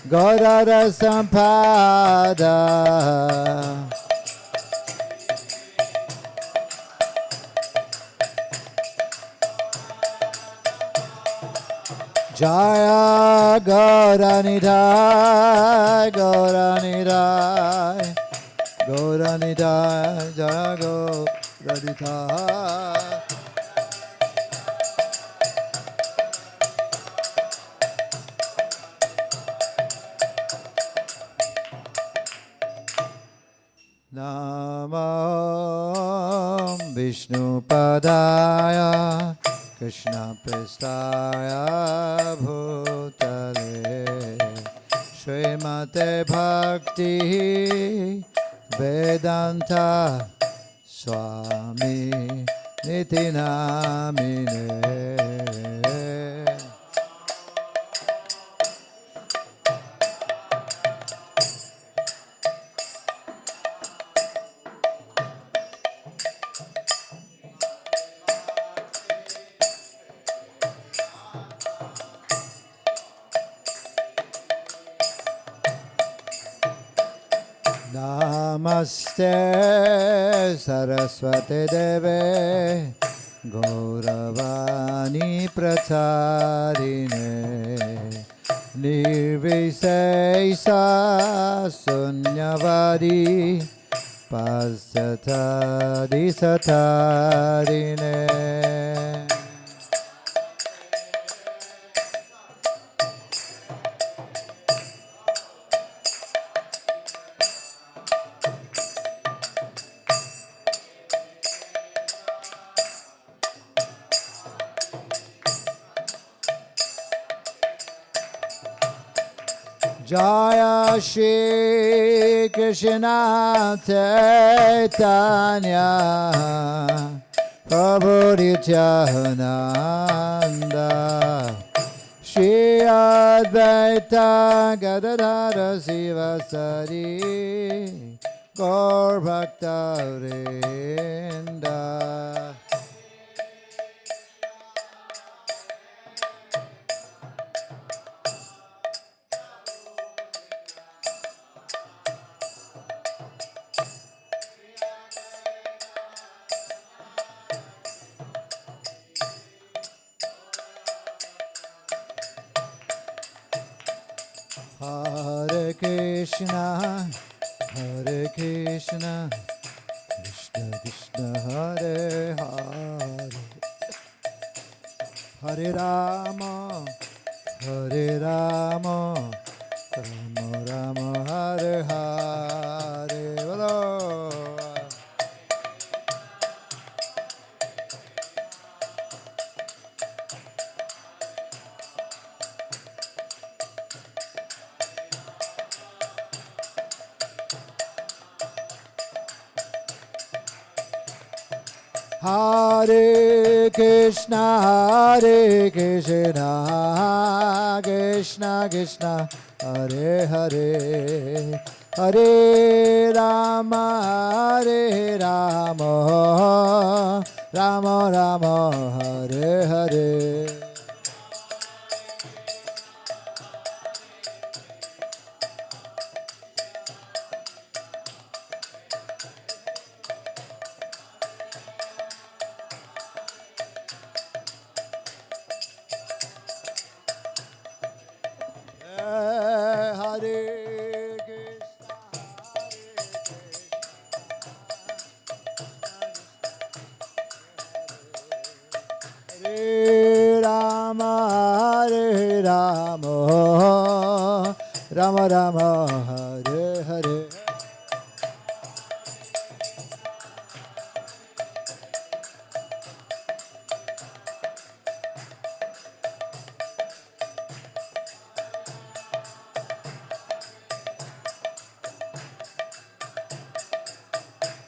Gaurara Sampada Jaya Gauranidhai Gauranidhai Gauranidhai Jaya Gauranidhai Namam Vishnu Padaya Krishna Prestaya Bhutale Srimate Bhakti Vedanta Swami Niti Namine Namaste Saraswate Deve Gauravani Pracharine Nirvisesa Sunyavadi Pasatadi Satarine Jaya Shri Krishna Chaitanya Prabhu Nityananda Shri Advaita Gadadhara Sivasari Gaur Bhakta Vrinda Hare Krishna, Krishna Krishna, Hare Hare, Hare Rama, Rama Rama, Hare Hare. Bolo. Hare Krishna, Krishna Krishna, Hare Hare, Hare Rama, Rama Rama, Hare Hare. Rama Rama, Hare Hare.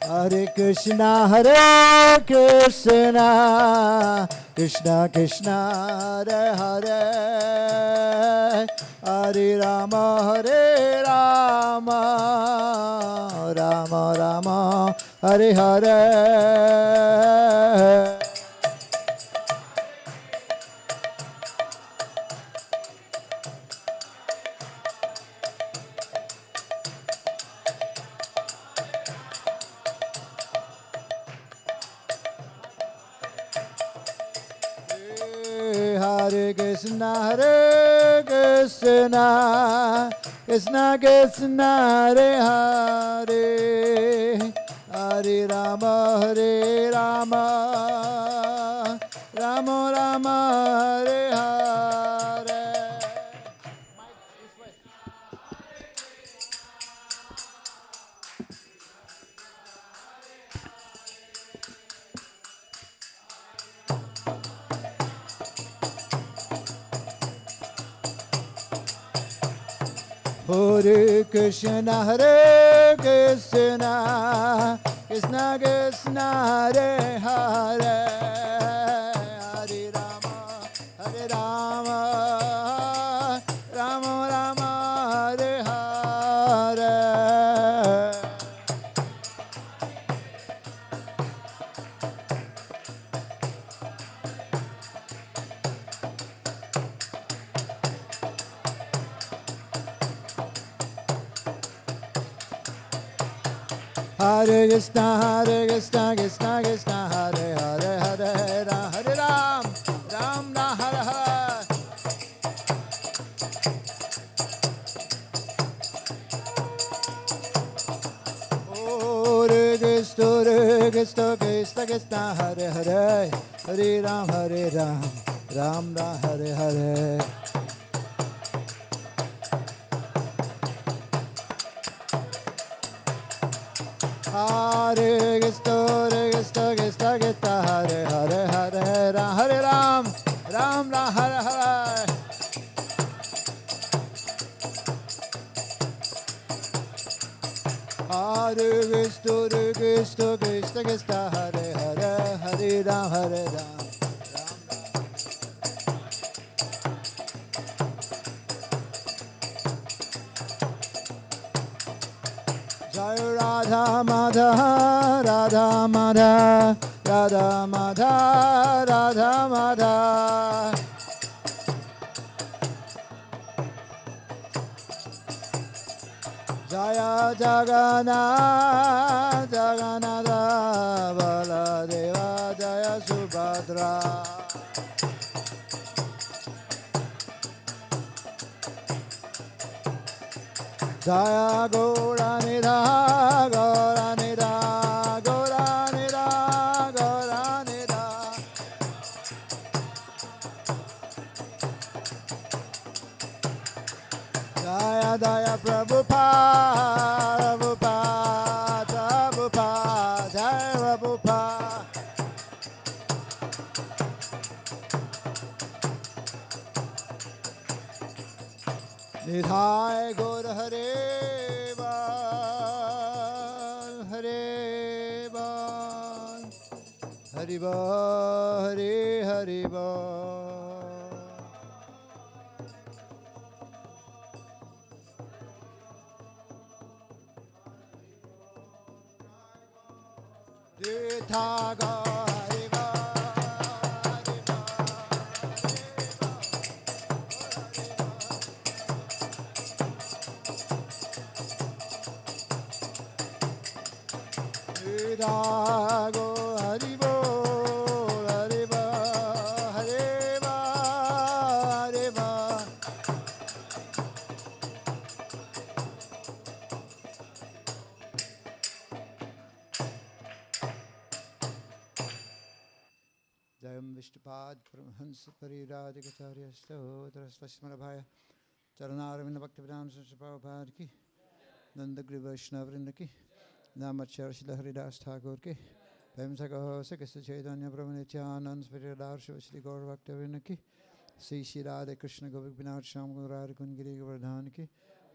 Hare Krishna, Krishna Krishna, Hare Hare, Hare Rama, Rama Rama, Hare Hare. Krishna, Hare Krishna, Krishna Krishna, Hare Hare, Hare Rama, Hare Rama, Rama Rama, Hare Hare. Hare Krishna, Hare Krishna, Krishna Krishna, Hare Hare, Hare Rama, Hare Rama, Rama Rama, Hare Hare. Hare Krishna, Krishna Krishna, Hare Hare, Hare Ram, Hare Ram, Ram Ram, Hare Hare. Hare Krishna, Krishna Krishna, Hare Hare, Hare Ram, Ram Ram, Hare Hare. Hare Krishna, Krishna Krishna, Hare Hare, Hare Ram, Ram Ram, Hare Hare. Hare Krishna, Krishna Krishna, Hare Hare, Hare Ram, Ram Ram. Jai Radha Madha, Radha Madha, Radha Madha, Radha Madha. Jaya Jagannath, Jagannatha Baladeva, Jaya Subhadra. Jaya Gauranidha, Gauranidha, Gauranidha, Gauranidha. Jaya Jaya Prabhupada, Prabhupada, Prabhupada, Jaya Prabhupada. Nithai Gaur Hare Bal, Hare Bal, Hare Bal, Hare Hare Bal. Nithai Gaur Hare Bal. Go Hari Bol, Hari Ba, Hare Ba, Hare Ba. Jayam Vishnupad Paramahansa Parirajikacharya Stotra Svasmarabhaya Charanaravinda Bhaktivedanta Prabhupada ki Nandagri Vaishnavrinda ki Namachar Shila Haridas Thakur ki Prem Sagaho Sakasa Chaitanya Prabhu Nityanand Spiridar Shivashri Gaur Bhaktivedanta ki Sri Shri Radha Krishna Govik Vinod Sham Radha Kungiri Govardhan ki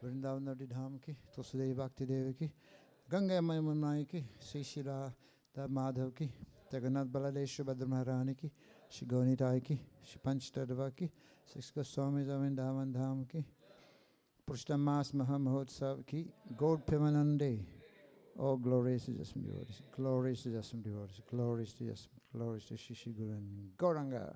Vrindavan Nadi Dham ki Tusudevi Bhakti Devi ki Ganga Maymunai ki Sri Shri Radha Madhav ki Jagannath Baladeshwar Bhadra Maharani ki Shri Gaunitai ki Shri Panch Tadva ki Sri Goswami Zavindavan Dham ki Purushottam Maha Mahotsav ki Gaur Premanande. Oh, glorious to Jasmine devotees, glorious to Jasmine devotees, glorious to Jasmine, glorious to Shishi Guru and Gauranga.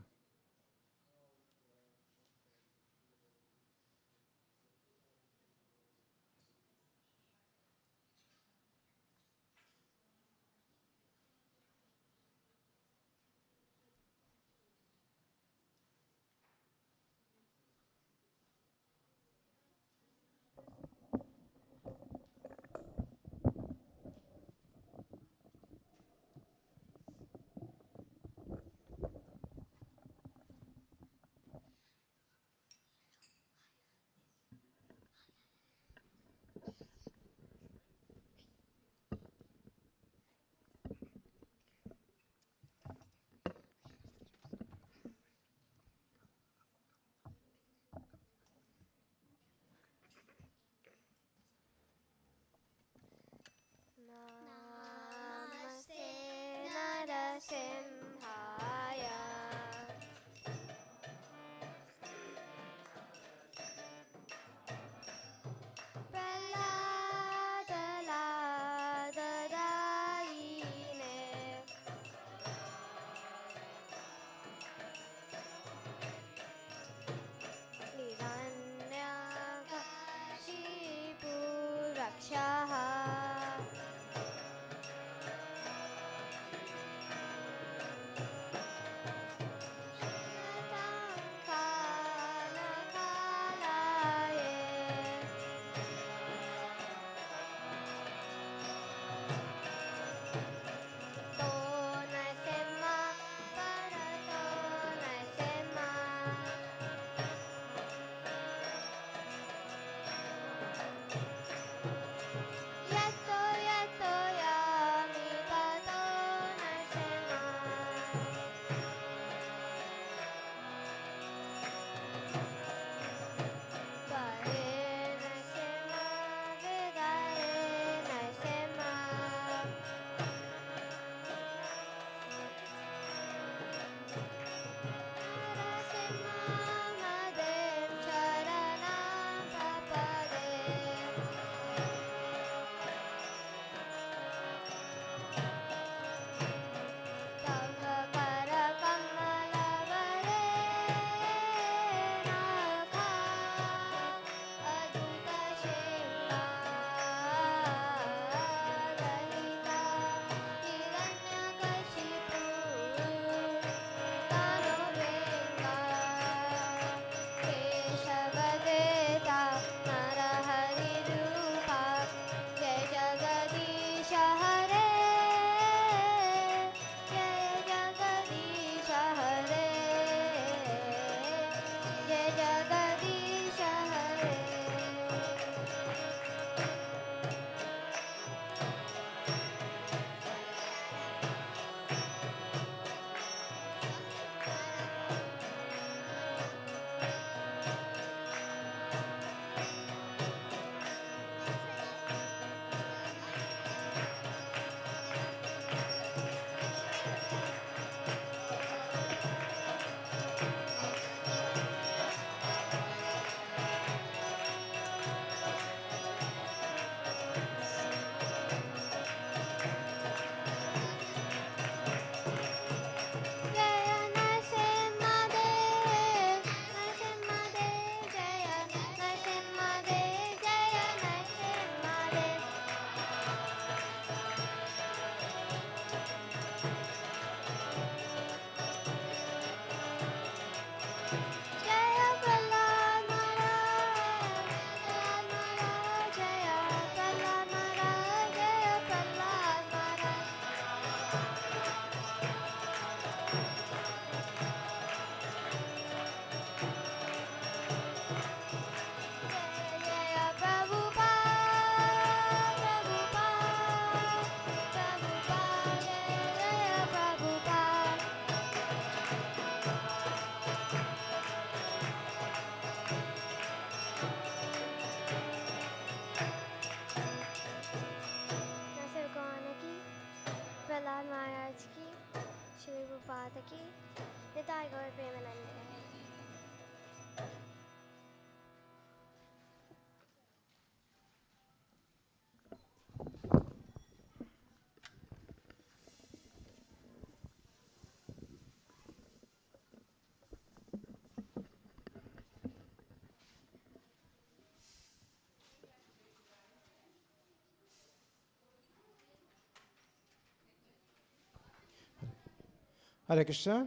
Hare Krishna.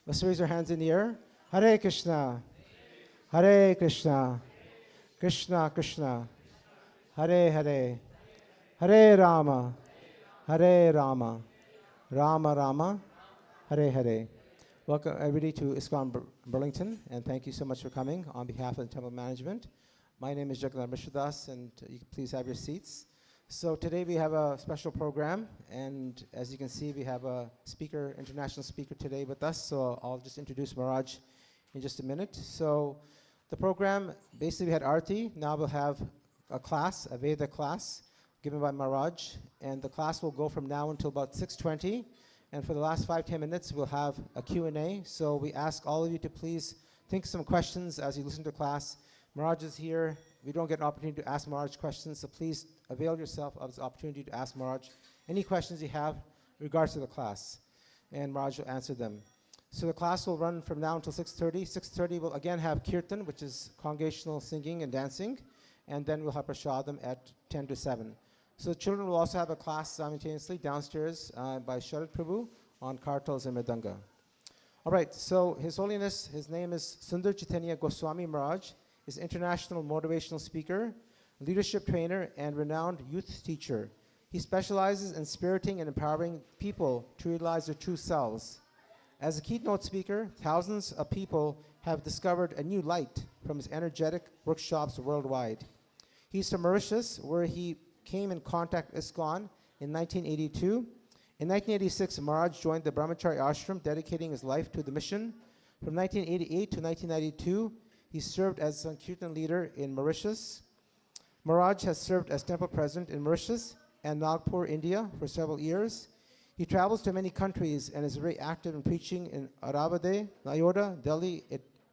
Let's raise our hands in the air. Hare Krishna. Hare Krishna. Krishna Krishna. Hare Hare. Hare Rama. Hare Rama. Rama Rama. Hare Hare. Welcome everybody to Iskcon Burlington, and thank you so much for coming on behalf of the temple management. My name is Jagannath Mishradas, and you can please have your seats. So today we have a special program, and as you can see, we have a speaker, international speaker today with us, so I'll just introduce Maharaj in just a minute. So the program, basically we had Arti, now we'll have a class, a Veda class, given by Maharaj, and the class will go from now until about 6:20, and for the last 5-10 minutes, we'll have a Q&A, so we ask all of you to please think some questions as you listen to class. Maharaj is here. We don't get an opportunity to ask Maharaj questions, so please avail yourself of this opportunity to ask Maharaj any questions you have in regards to the class, and Maharaj will answer them. So the class will run from now until 6:30. 6:30 we'll again have Kirtan, which is congregational singing and dancing, and then we'll have Prasadam at 10 to 7. So the children will also have a class simultaneously downstairs by Sharad Prabhu on Kartals and Mridanga. All right, so His Holiness, his name is Sundar Chaitanya Goswami Maharaj, is international motivational speaker, leadership trainer, and renowned youth teacher. He specializes in spiriting and empowering people to realize their true selves. As a keynote speaker, thousands of people have discovered a new light from his energetic workshops worldwide. He's from Mauritius, where he came in contact with Iskcon in 1982. In 1986, Maharaj joined the Brahmachari ashram, dedicating his life to the mission. From 1988 to 1992, he served as Sankirtan leader in Mauritius. Maharaj has served as temple president in Mauritius and Nagpur, India for several years. He travels to many countries and is very active in preaching in Aravade, Nayoda, Delhi,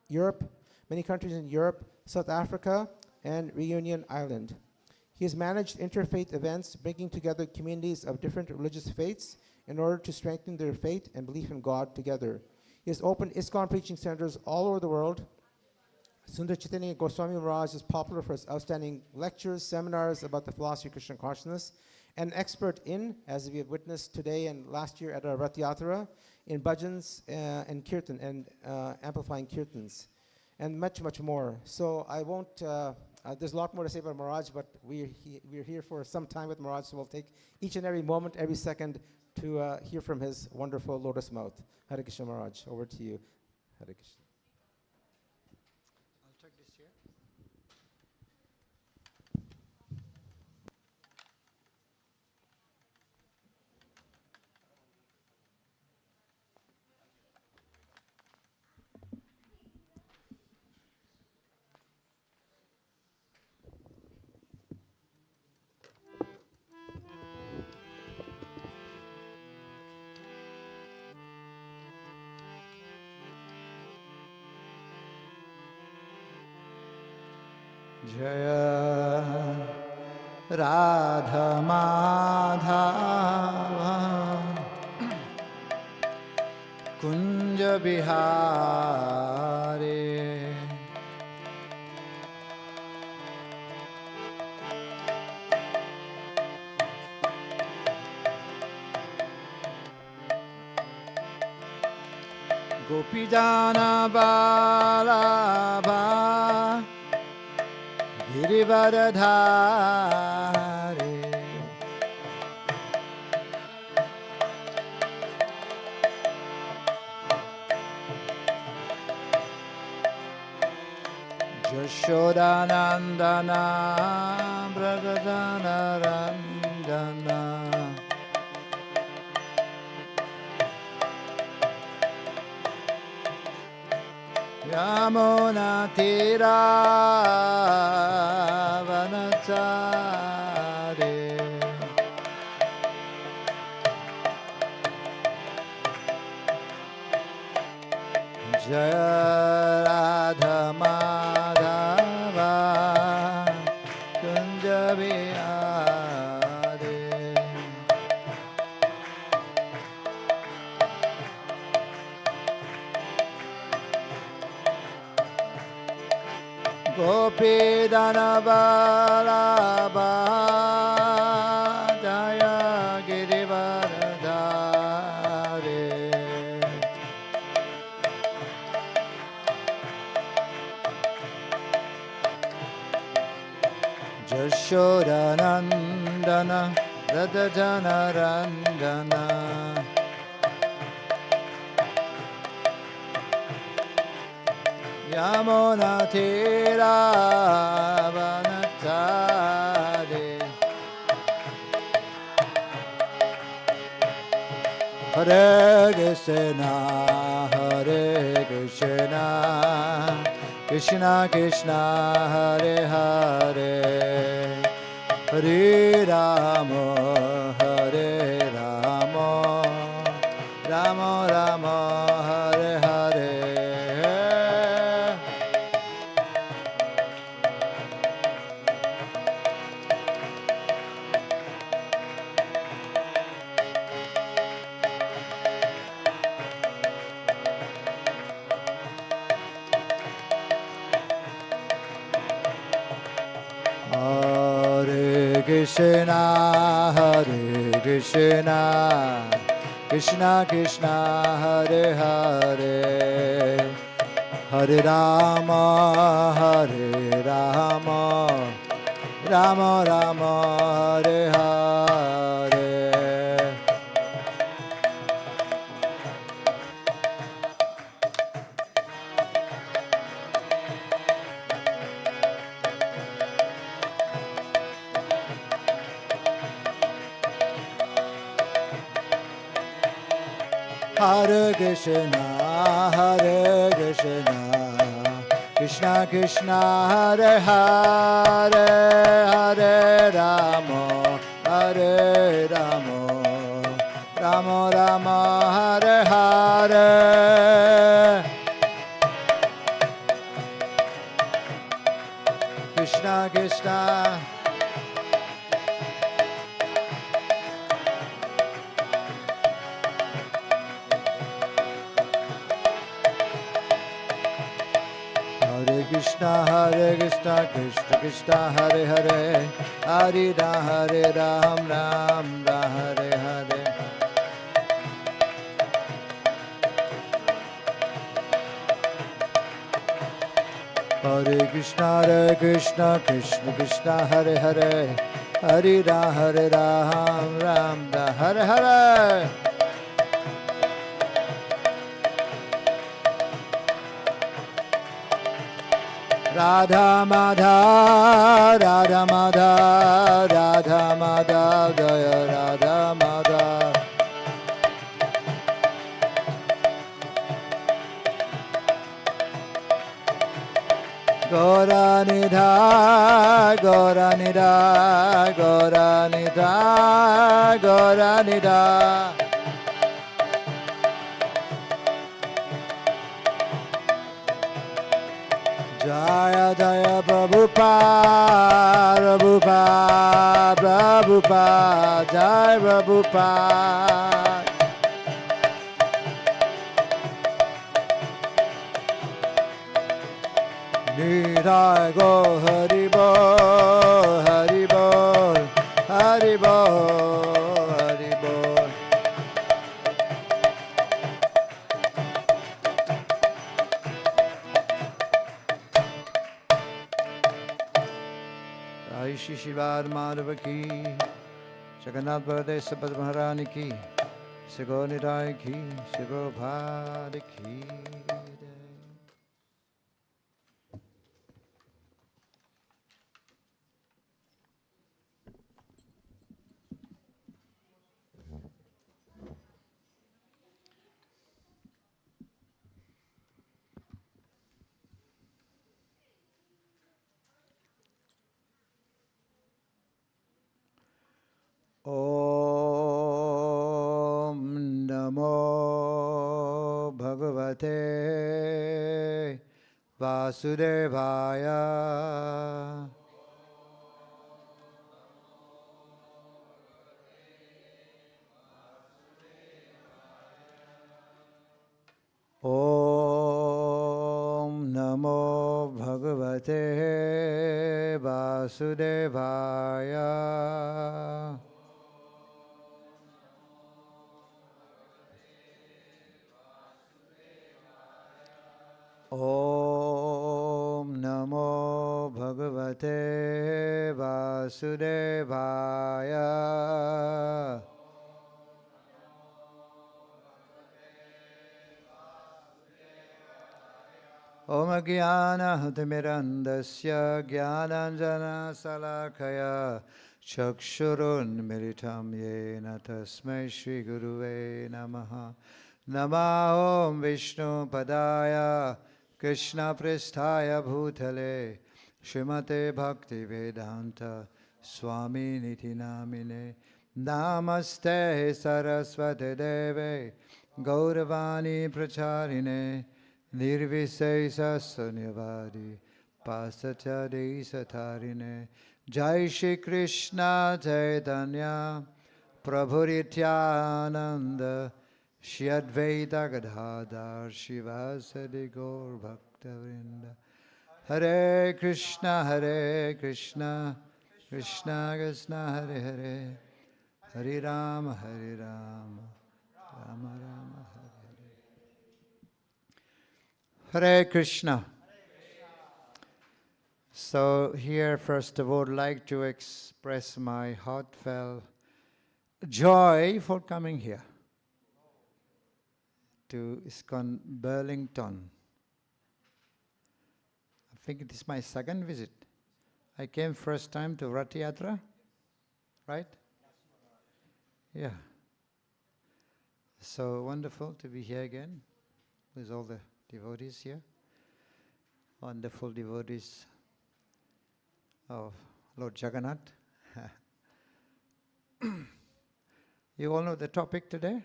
Europe, many countries in Europe, South Africa, and Reunion Island. He has managed interfaith events, bringing together communities of different religious faiths in order to strengthen their faith and belief in God together. He has opened Iskcon preaching centers all over the world. Sundar Chaitanya Goswami Maharaj is popular for his outstanding lectures, seminars about the philosophy of Krishna consciousness, and an expert in, as we have witnessed today and last year at our Rath Yatra, in bhajans and kirtan, and amplifying kirtans, and much, much more. So I won't, there's a lot more to say about Maharaj, but we're here for some time with Maharaj, so we'll take each and every moment, every second to hear from his wonderful lotus mouth. Hare Krishna Maharaj, over to you. Hare Krishna. Jaya Radha Madhava Kunja Bihari Gopijana Balabha Girivardhari Jashodanandana Bragadana Randana Yamuna Tira Vanachari Jaya Radha Madhava Kunja Bihari Gopidana Balabha Jaya Girivardhari Jashodanandana Radhajanarandana Yamuna Tira Vanatade Hare Krishna Hare Krishna Krishna Krishna Hare Hare Hare Rama Hare Rama Rama Rama Hare Hare Krishna Hare Krishna Krishna Krishna Hare Hare Hare Rama Hare Rama Rama Rama Hare Hare Hare Krishna Krishna Krishna Hare Hare Hare Rama Hare Rama Rama Rama Hare Hare Krishna Krishna Krishna Krishna Krishna Hare Hare Hare Ram Ram Hare Hare Hare Krishna Krishna Krishna Hare Hare Hare Ram Ram Hare Hare Radha Madha Radha Madha Radha Madha Jaya Radha Madha Gauranidha Gauranidha Gauranidha Gauranidha Jaya Jaya Prabhupada Prabhupada Prabhupada Jai Prabhupada Nitai Go Hari Bol Hari Bol Hari Bol Hari Bol Shri Shivard Madhava ki Jagannath Baladev Subhadra Maharani ki Sigo Nidai ki Sigo Bhadi ki Om Namo Bhagavate Vasudevaya Om Namo Bhagavate Vasudevaya Om Namo Bhagavate Vasudevaya Vasudevaya. Om Jnana Timirandasya Jnananjana Salakaya Chakshurun Militam Yena Tasmai Shri Guruve Namaha. Nama Om Vishnu Padaya Krishna Prasthaya Bhutale Srimate Bhakti Vedanta Swami Niti Namine. Namaste Saraswati Deve Gauravani Pracharine Nirvisesa Sunyavadi Pasachadi Satarine. Jai Shri Krishna Chaitanya Prabhu Nityananda Shri Advaita Gadadhar Shivasadi Gaur Bhaktavrinda. Hare Krishna Krishna Krishna Hare Hare Hare Rama Rama Rama Hare Krishna. So here, first of all, I'd like to express my heartfelt joy for coming here to Iskcon Burlington. I think it is my second visit. I came first time to Rath Yatra, right? Yeah. So wonderful to be here again with all the devotees here. Wonderful devotees of Lord Jagannath. You all know the topic today?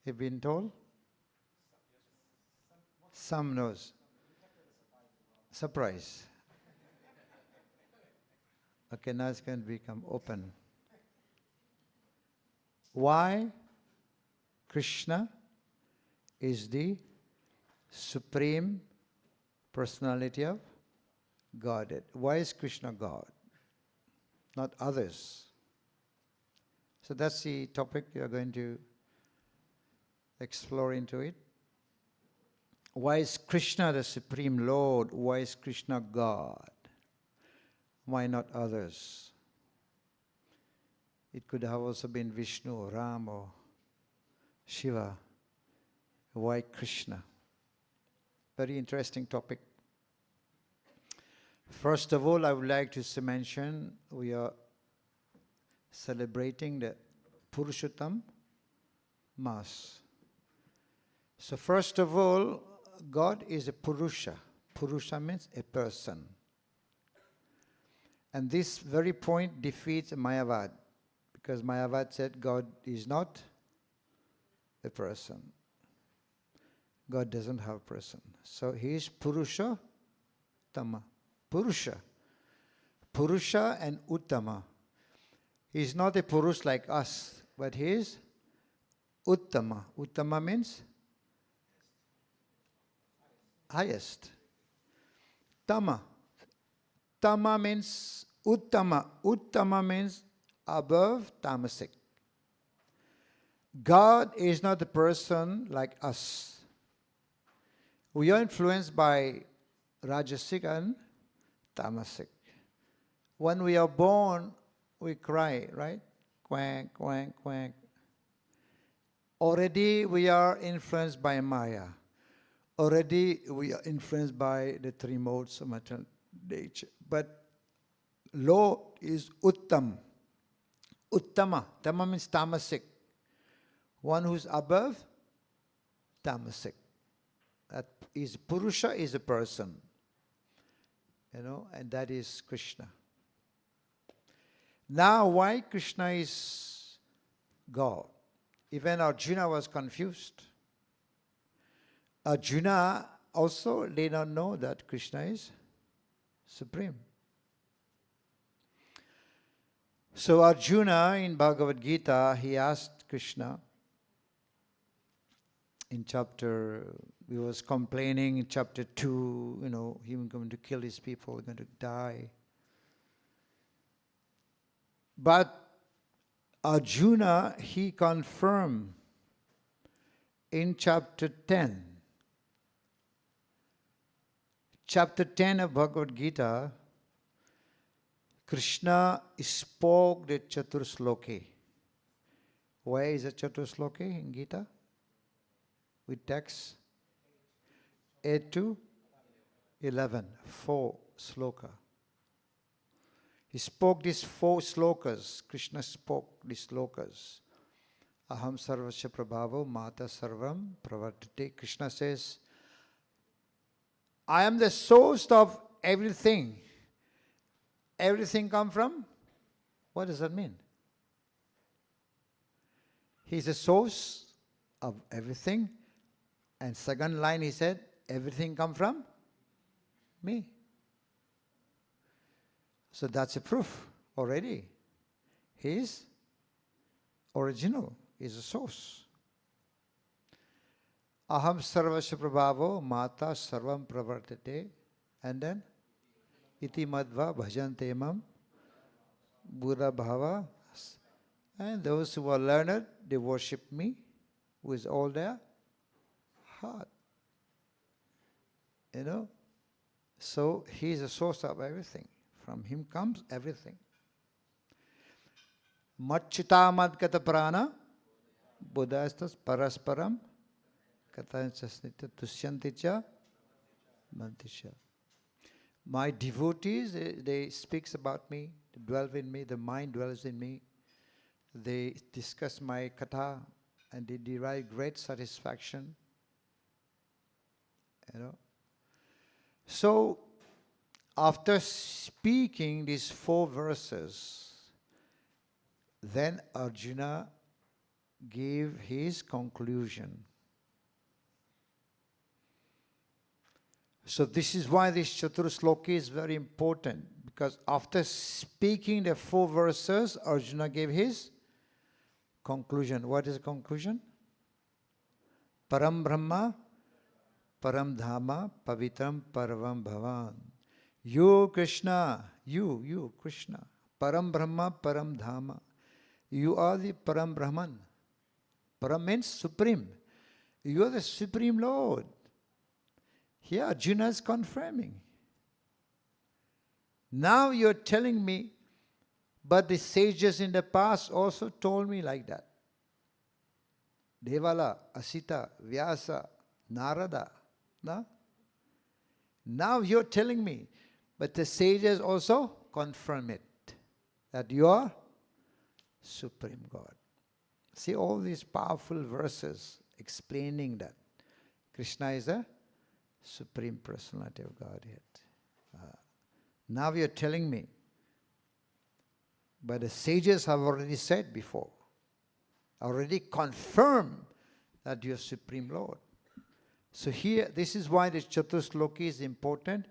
You've been told? Some knows. Surprise. Okay, now it's going to become open. Why Krishna is the Supreme Personality of Godhead? Why is Krishna God, not others? So that's the topic we are going to explore into it. Why is Krishna the Supreme Lord? Why is Krishna God? Why not others? It could have also been Vishnu or Ram or Shiva. Why Krishna? Very interesting topic. First of all, I would like to mention we are celebrating the Purushottam Mass. So first of all, God is a Purusha. Purusha means a person. And this very point defeats Mayavad, because Mayavad said God is not a person. God doesn't have a person. So he is Purusha Tama. Purusha. Purusha and Uttama. He is not a Purush like us, but he is Uttama. Uttama means highest. Tama. Tama means Uttama. Uttama means above tamasic. God is not a person like us. We are influenced by Rajasic and Tamasic. When we are born, we cry, right? Quack, quack, quack. Already we are influenced by Maya. Already we are influenced by the three modes of material nature. But low is Uttam. Uttama. Tama means tamasic. One who's above tamasic. That is Purusha is a person. And that is Krishna. Now, why Krishna is God? Even Arjuna was confused. Arjuna also did not know that Krishna is supreme. So Arjuna in Bhagavad Gita, he asked Krishna in he was complaining in chapter 2, he was going to kill his people, going to die. But Arjuna, he confirmed in chapter 10. Chapter 10 of Bhagavad Gita, Krishna spoke the Chatursloki. Where is the Chatursloki in Gita? With text 8 to 11, 4 sloka. He spoke these 4 slokas. Krishna spoke these slokas. Aham sarvasya prabhavo mata sarvam pravartate. Krishna says, I am the source of everything. Everything come from? What does that mean? He is the source of everything. And second line he said, everything come from me. So that's a proof already. He is original. He is a source. Aham sarvasya prabhavo mata sarvam pravartate. And then, iti madva bhajante mam buddha bhava. And those who are learned, they worship me with all their heart. You know? So he is the source of everything. From him comes everything. Machita madgata prana buddhastas parasparam katanchasnita tushyanticha mantisha. My devotees, they speak about me, they dwell in me, the mind dwells in me. They discuss my katha and they derive great satisfaction. You know. So, after speaking these 4 verses, then Arjuna gave his conclusion. So this is why this Chaturshloki is very important, because after speaking the 4 verses, Arjuna gave his conclusion. What is the conclusion? Param Brahma, Param Dhama, Pavitram Paravam Bhavan. You Krishna, you Krishna, Param Brahma, Param Dhama. You are the Param Brahman. Param means supreme. You are the Supreme Lord. Here Arjuna is confirming. Now you're telling me, but the sages in the past also told me like that. Devala, Asita, Vyasa, Narada. No? Now you're telling me, but the sages also confirm it, that you are Supreme God. See all these powerful verses explaining that Krishna is the Supreme Personality of Godhead. Now you're telling me, but the sages have already said before, already confirmed that you are Supreme Lord. So here, this is why the Chaturshloki is important,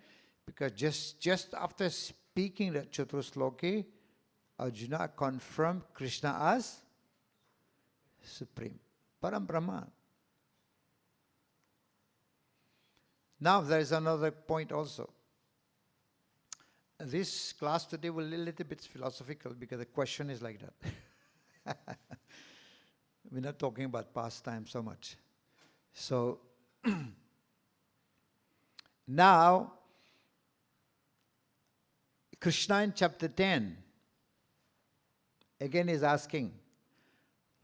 because just after speaking the Chaturshloki, Arjuna confirmed Krishna as Supreme, Param Brahman. Now there is another point also. This class today will be a little bit philosophical because the question is like that. We're not talking about past time so much. So now, Krishna in chapter 10 again is asking,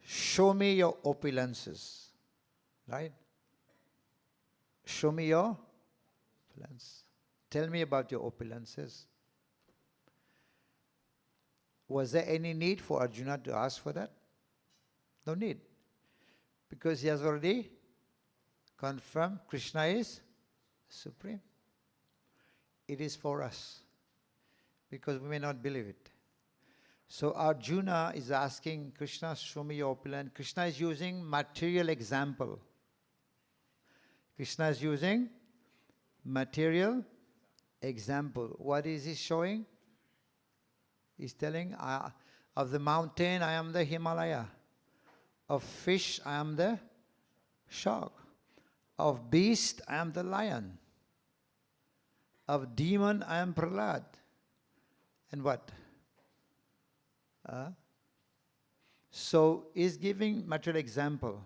show me your opulences, right? Show me your opulence. Tell me about your opulences. Was there any need for Arjuna to ask for that? No need. Because he has already confirmed Krishna is Supreme. It is for us. Because we may not believe it. So Arjuna is asking Krishna, show me your opulence. Krishna is using material example. Krishna is using material example. What is he showing? He's telling, of the mountain, I am the Himalaya. Of fish, I am the shark. Of beast, I am the lion. Of demon, I am Prahlad. And what? So he's giving material example.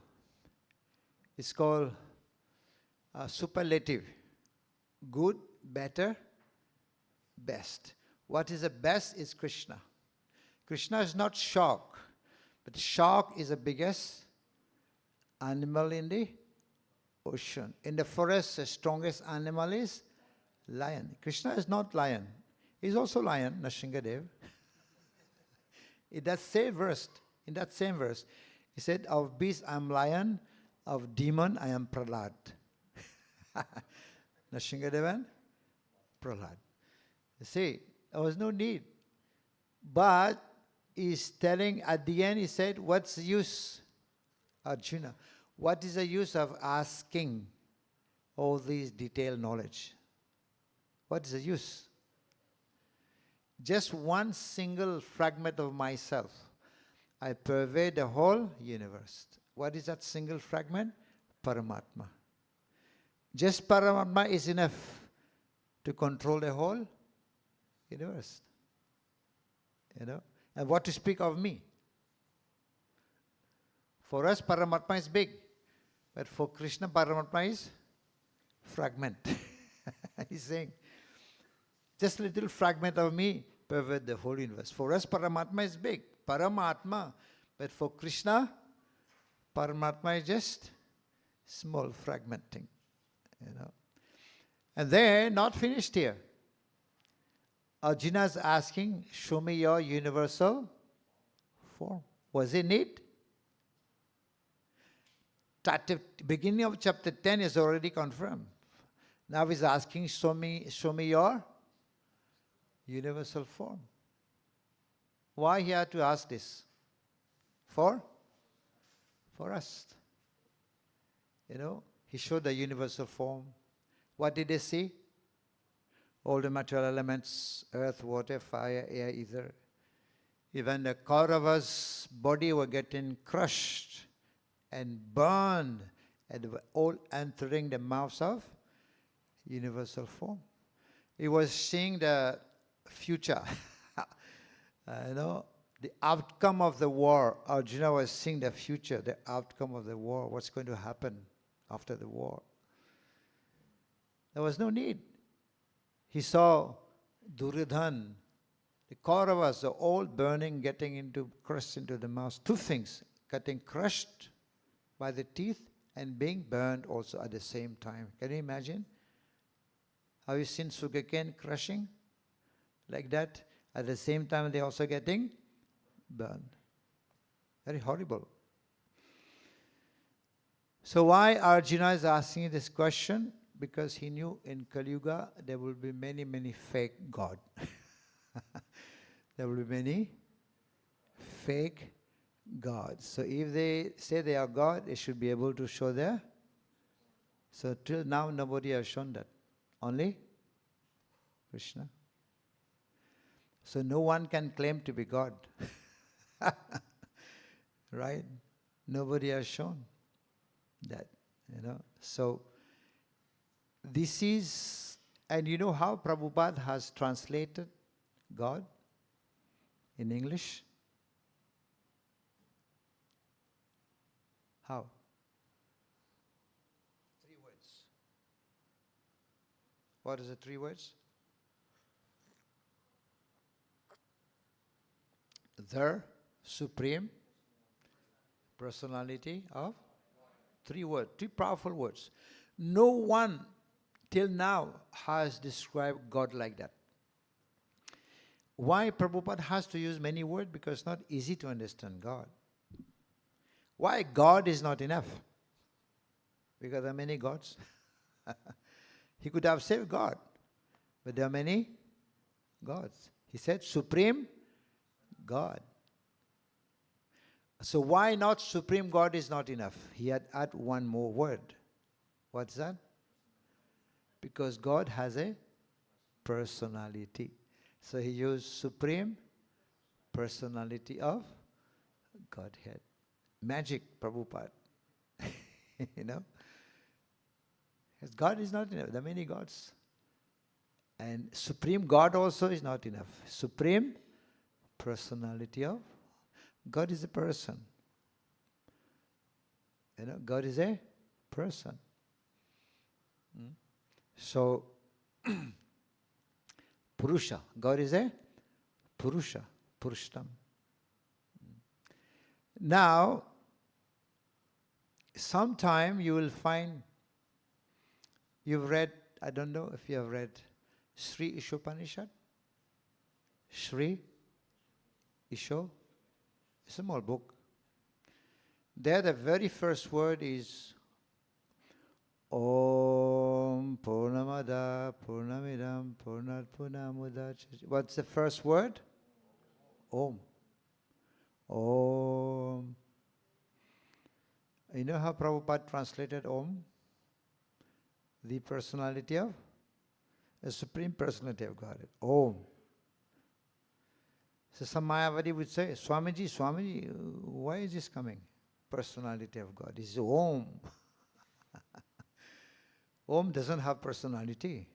It's called superlative. Good, better, best. What is the best is Krishna. Krishna is not shark, but shark is the biggest animal in the ocean. In the forest, the strongest animal is lion. Krishna is not lion. He's also lion, Nrsimhadev. In that same verse, he said, of beast I am lion, of demon I am Prahlad. Nrsimhadev and Prahlad. You see, there was no need. But he's telling, at the end he said, what's the use, Arjuna? What is the use of asking all these detailed knowledge? What is the use? Just one single fragment of myself. I pervade the whole universe. What is that single fragment? Paramatma. Just Paramatma is enough to control the whole universe. You know? And what to speak of me? For us, Paramatma is big. But for Krishna, Paramatma is fragment. He's saying, just a little fragment of me pervade the whole universe. For us, Paramatma is big. Paramatma. But for Krishna, Paramatma is just small fragmenting. You know. And then, not finished here. Arjuna is asking, show me your universal form. Was it need? Beginning of chapter 10 is already confirmed. Now he's asking, show me your universal form. Why he had to ask this? For us. You know, he showed the universal form. What did they see? All the material elements, earth, water, fire, air, ether. Even the Kauravas' body were getting crushed and burned, and they were all entering the mouths of universal form. He was seeing the future. You know, the outcome of the war. Arjuna was seeing the future, the outcome of the war, what's going to happen after the war. There was no need. He saw Duryodhana, the Kauravas, the all burning, crushed into the mouth. Two things, getting crushed by the teeth and being burned also at the same time. Can you imagine? Have you seen sugarcane crushing? Like that. At the same time, they're also getting burned. Very horrible. So why Arjuna is asking this question? Because he knew in Kali Yuga there will be many, many fake gods. There will be many fake gods. So if they say they are God, they should be able to show their. So till now nobody has shown that. Only Krishna. So no one can claim to be God. Right? Nobody has shown that. You know. So this is, and you know how Prabhupada has translated God in English? How? 3 words. What is the 3 words? The Supreme Personality of 3 words, 3 powerful words. No one till now has described God like that. Why Prabhupada has to use many words? Because it's not easy to understand God. Why God is not enough? Because there are many gods. He could have said God, but there are many gods. He said Supreme God. So why not Supreme God is not enough? He had add one more word. What's that? Because God has a personality. So he used Supreme Personality of Godhead. Magic, Prabhupada. You know? Because God is not enough. There are many gods. And Supreme God also is not enough. Supreme Personality of God is a person. You know, God is a person. So, Purusha. God is a Purusha, Purushtam. Now, sometime you will find, you've read, I don't know if you have read Sri Ishopanishad. Sri Isho. It's a small book. There the very first word is Om Purnamada Purnamidam Purnat Purnamudachyate. What's the first word? Om. Om. You know how Prabhupada translated Om? The personality of? The Supreme Personality of God. Om. So some Mayavadi would say, Swamiji, why is this coming? Personality of God. This is Om. Om doesn't have personality.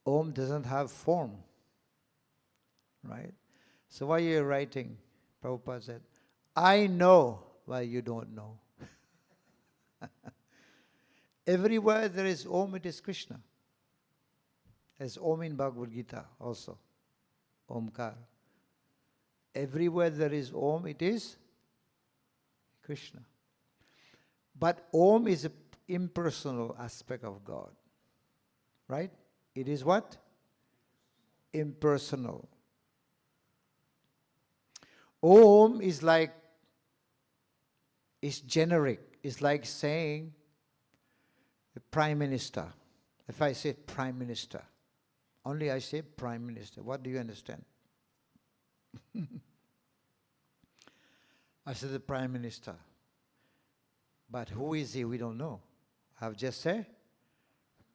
Om doesn't have form. Right? So why are you writing? Prabhupada said, I know why you don't know. Everywhere there is Om, it is Krishna. There's Om in Bhagavad Gita also. Omkar. Everywhere there is Om, it is Krishna. But Om is an impersonal aspect of God. Right? It is what? Impersonal. Om is like, it's generic. It's like saying the Prime Minister. If I say Prime Minister, only I say Prime Minister. What do you understand? I said the Prime Minister. But who is he? We don't know. I've just said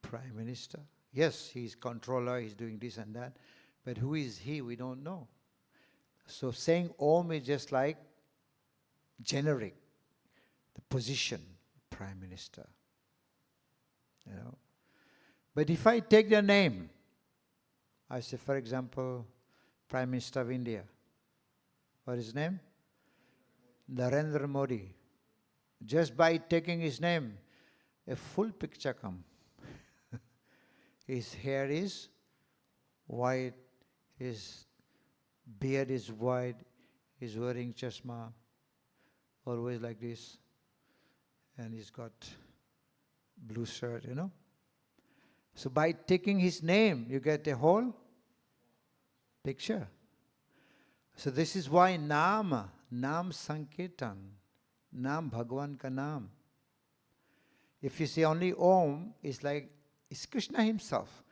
Prime Minister. Yes, he's controller, he's doing this and that. But who is he? We don't know. So saying Om is just like generic. The position, Prime Minister. You know. But if I take the name, I say, for example, Prime Minister of India. What is his name? Narendra Modi. Just by taking his name, a full picture comes. His hair is white, his beard is white, he's wearing chashma, always like this, and he's got blue shirt, you know. So by taking his name, you get a whole picture. So this is why Naam Sankirtan, Naam Bhagwan ka Naam. If you say only Om, it's Krishna himself.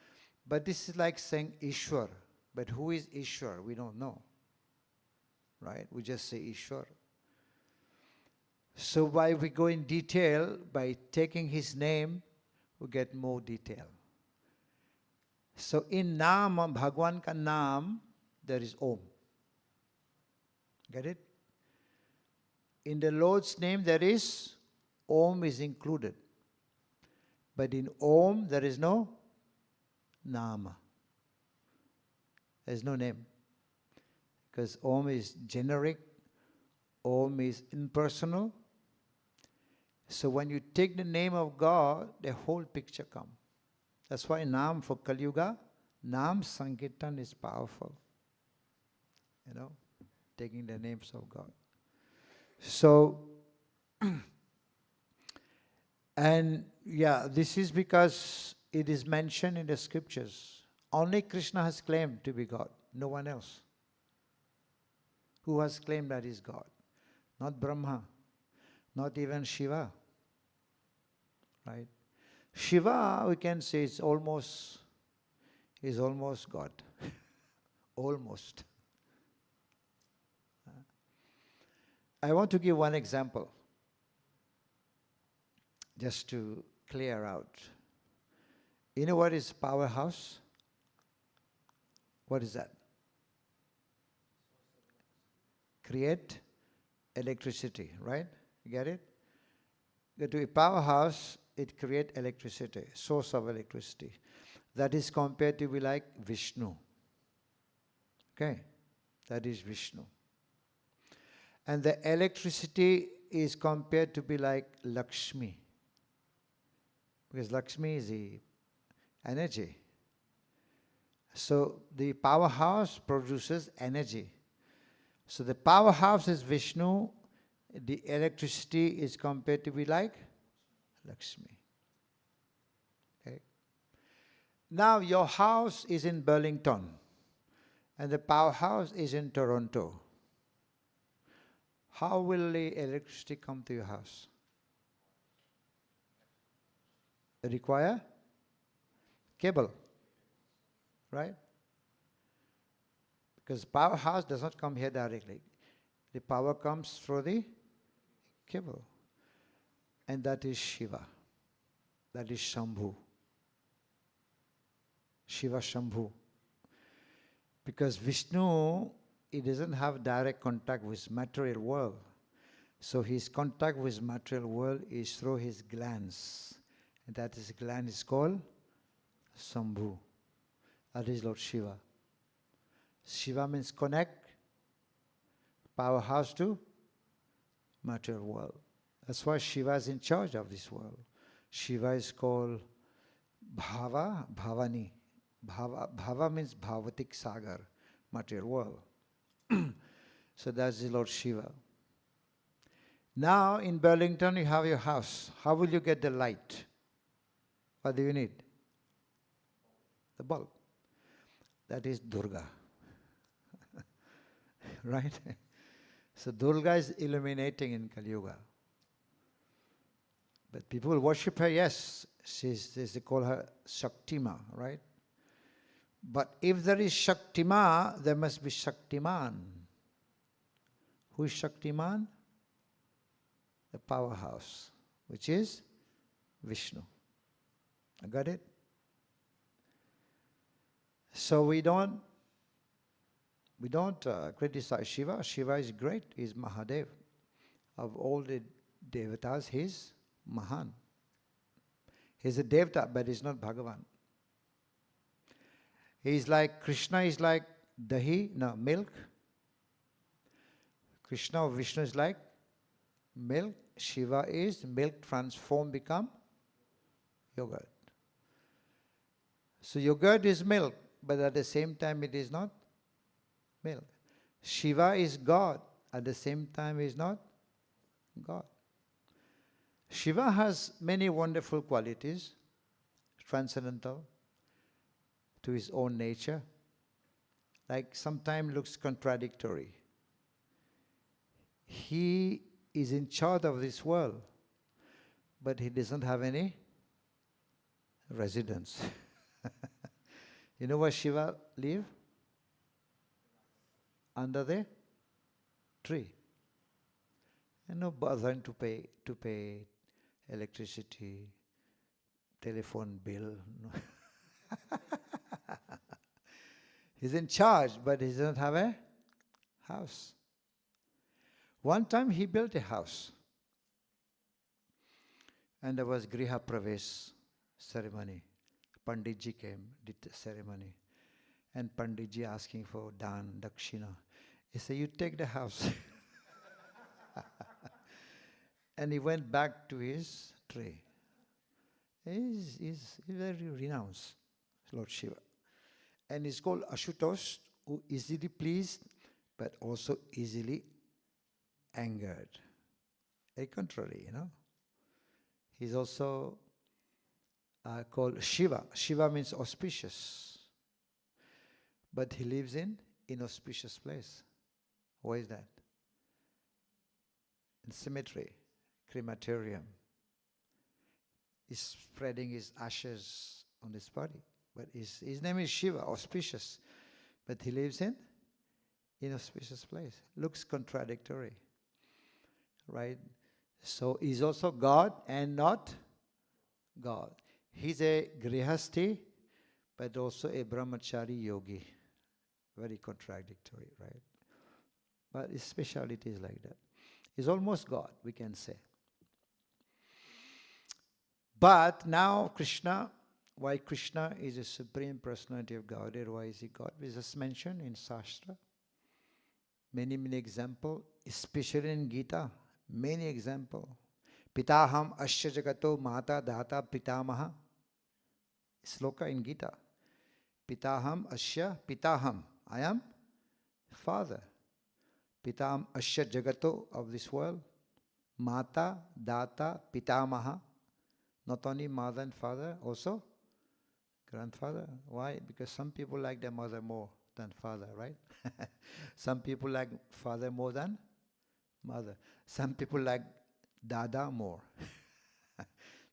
But this is like saying Ishwar. But who is Ishwar? We don't know. Right? We just say Ishwar. So why we go in detail, by taking his name, we get more detail. So in Naam, Bhagwan ka Naam, there is Om. Get it? In the Lord's name, there is Om is included. But in Om, there is no Nama. There is no name. Because Om is generic. Om is impersonal. So when you take the name of God, the whole picture comes. That's why Naam for Kali Yuga, Naam Sankirtan is powerful. You know, taking the names of God. So, and yeah, this is because it is mentioned in the scriptures. Only Krishna has claimed to be God, no one else. Who has claimed that is God? Not Brahma, not even Shiva. Right? Shiva, we can say, is almost God. Almost. I want to give one example, just to clear out. You know what is powerhouse? What is that? Create electricity, right? You get it? Go to a powerhouse, it creates electricity, source of electricity. That is compared to be like Vishnu. Okay? That is Vishnu. And the electricity is compared to be like Lakshmi. Because Lakshmi is the energy. So the powerhouse produces energy. So the powerhouse is Vishnu. The electricity is compared to be like Lakshmi. Okay. Now your house is in Burlington and the powerhouse is in Toronto. How will the electricity come to your house? Require cable, right? Because powerhouse does not come here directly. The power comes through the cable. And that is Shiva. That is Shambhu. Shiva Shambhu. Because Vishnu, he doesn't have direct contact with material world. So his contact with material world is through his glands. And that is gland is called Shambhu. That is Lord Shiva. Shiva means connect, powerhouse to material world. That's why Shiva is in charge of this world. Shiva is called Bhava, Bhavani. Bhava means Bhavatik Sagar, material world. So that's the Lord Shiva. Now in Burlington you have your house. How will you get the light? What do you need? The bulb. That is Durga. Right? So Durga is illuminating in Kali Yuga. But people worship her, yes. They call her Shaktima, right? But if there is Shaktima, there must be Shaktiman. Who is Shaktiman? The powerhouse, which is Vishnu. I got it? So we don't criticize Shiva. Shiva is great. He's Mahadev. Of all the devatas, he's Mahan. He's a devata, but he's not Bhagavan. He's like, Krishna is like milk. Krishna or Vishnu is like milk. Shiva is milk transformed, become yogurt. So yogurt is milk, but at the same time it is not milk. Shiva is God, at the same time is not God. Shiva has many wonderful qualities, transcendental to his own nature, like sometimes looks contradictory. He is in charge of this world, but he doesn't have any residence. You know where Shiva live? Under the tree. And no bothering to pay electricity, telephone bill. He's in charge, but he doesn't have a house. One time he built a house. And there was Griha Pravesh ceremony. Panditji came, did the ceremony. And Panditji asking for dan, dakshina. He said, you take the house. And he went back to his tree. He's very renounced, Lord Shiva. And he's called Ashutosh, who easily pleased, but also easily angered. A contrary, He's also called Shiva. Shiva means auspicious. But he lives in inauspicious place. Why is that? In cemetery, crematorium. He's spreading his ashes on his body. But his name is Shiva, auspicious. But he lives in inauspicious place. Looks contradictory. Right? So he's also God and not God. He's a grihasti, but also a brahmachari yogi. Very contradictory, right? But his speciality is like that. He's almost God, we can say. But now Krishna, why Krishna is a supreme personality of Godhead, why is he God? It's just mentioned in Shastra. Many examples, especially in Gita, many examples. Pitaham asya jagato mata data pitamaha. Sloka in Gita. Pitaham asya pitaham. I am father. Pitaham asya jagato, of this world. Mata, data, pitamaha. Not only mother and father, also grandfather. Why? Because some people like their mother more than father, right? Some people like father more than mother. Some people like dada more.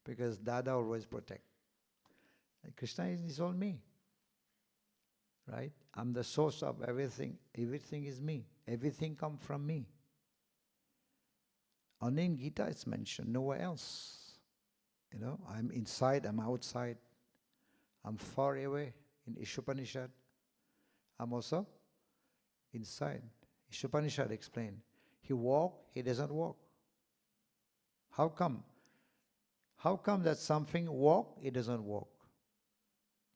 Because dada always protect. And Krishna is all me. Right? I'm the source of everything. Everything is me. Everything comes from me. Only in Gita it's mentioned, nowhere else. I'm inside, I'm outside. I'm far away in Ishopanishad. I'm also inside. Ishopanishad explained. He walk, he doesn't walk. How come? How come that something walk, it doesn't walk?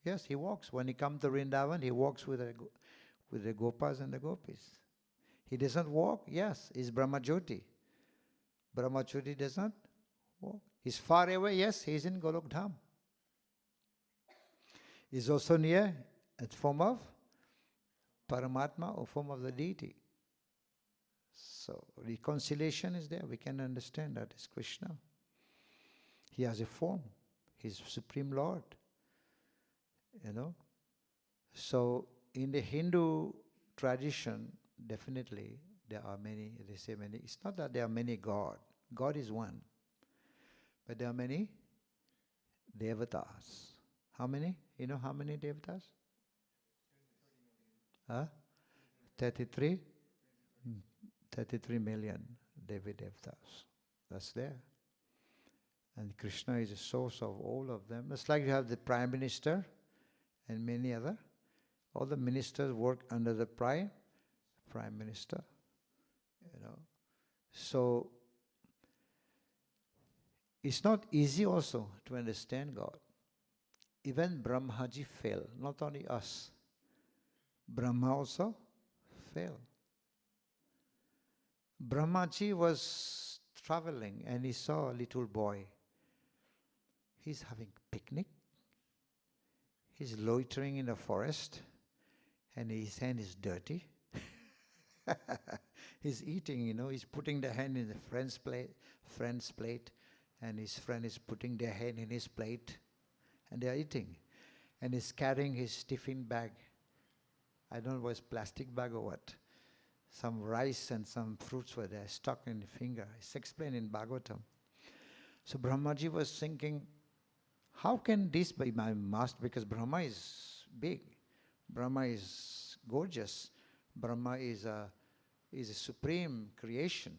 Yes, he walks. When he comes to Vrindavan, he walks with the Gopas and the Gopis. He doesn't walk, yes, he's Brahmajyoti. Brahmajyoti does not walk. He's far away, yes, he's in Golok Dham. He's also near at form of Paramatma or form of the deity. So reconciliation is there. We can understand that is Krishna. He has a form. He's Supreme Lord. So in the Hindu tradition, definitely there are many, they say many. It's not that there are many gods. God is one. But there are many devatas. How many? You know how many devatas? 33? 33 million Devi Devatas. That's there. And Krishna is the source of all of them. It's like you have the Prime Minister and many other. All the ministers work under the Prime Minister. So it's not easy also to understand God. Even Brahmaji failed, not only us. Brahma also failed. Brahmaji was traveling and he saw a little boy. He's having picnic. He's loitering in the forest and his hand is dirty. He's eating, he's putting the hand in the friend's plate, and his friend is putting their hand in his plate, and they're eating. And he's carrying his tiffin bag. I don't know if it was plastic bag or what. Some rice and some fruits were there, stuck in the finger. It's explained in Bhagavatam. So Brahmaji was thinking, how can this be my master? Because Brahma is big. Brahma is gorgeous. Brahma is a supreme creation,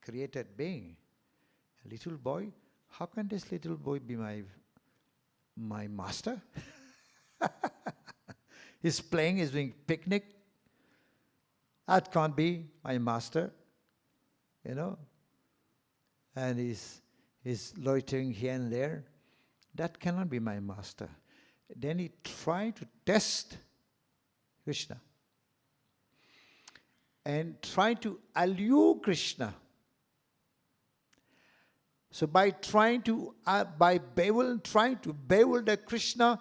created being. A little boy, how can this little boy be my master? He's playing, he's doing picnic. That can't be my master, And he's loitering here and there. That cannot be my master. Then he tried to test Krishna and try to allure Krishna. So by trying to bewilder Krishna,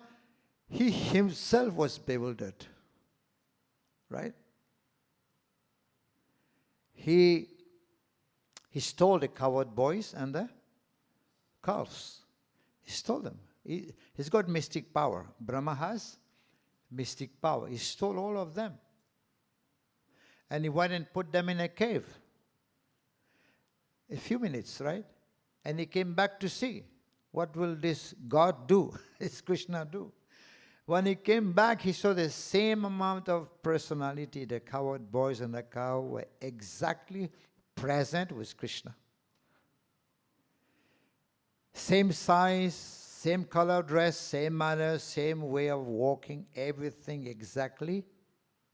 he himself was bewildered. Right? He stole the cowherd boys and the calves. He stole them. He's got mystic power. Brahma has mystic power. He stole all of them. And he went and put them in a cave. A few minutes, right? And he came back to see, what will this God do, this Krishna do? When he came back, he saw the same amount of personality. The cowherd boys and the cow were exactly present with Krishna. Same size, same color dress, same manner, same way of walking, everything exactly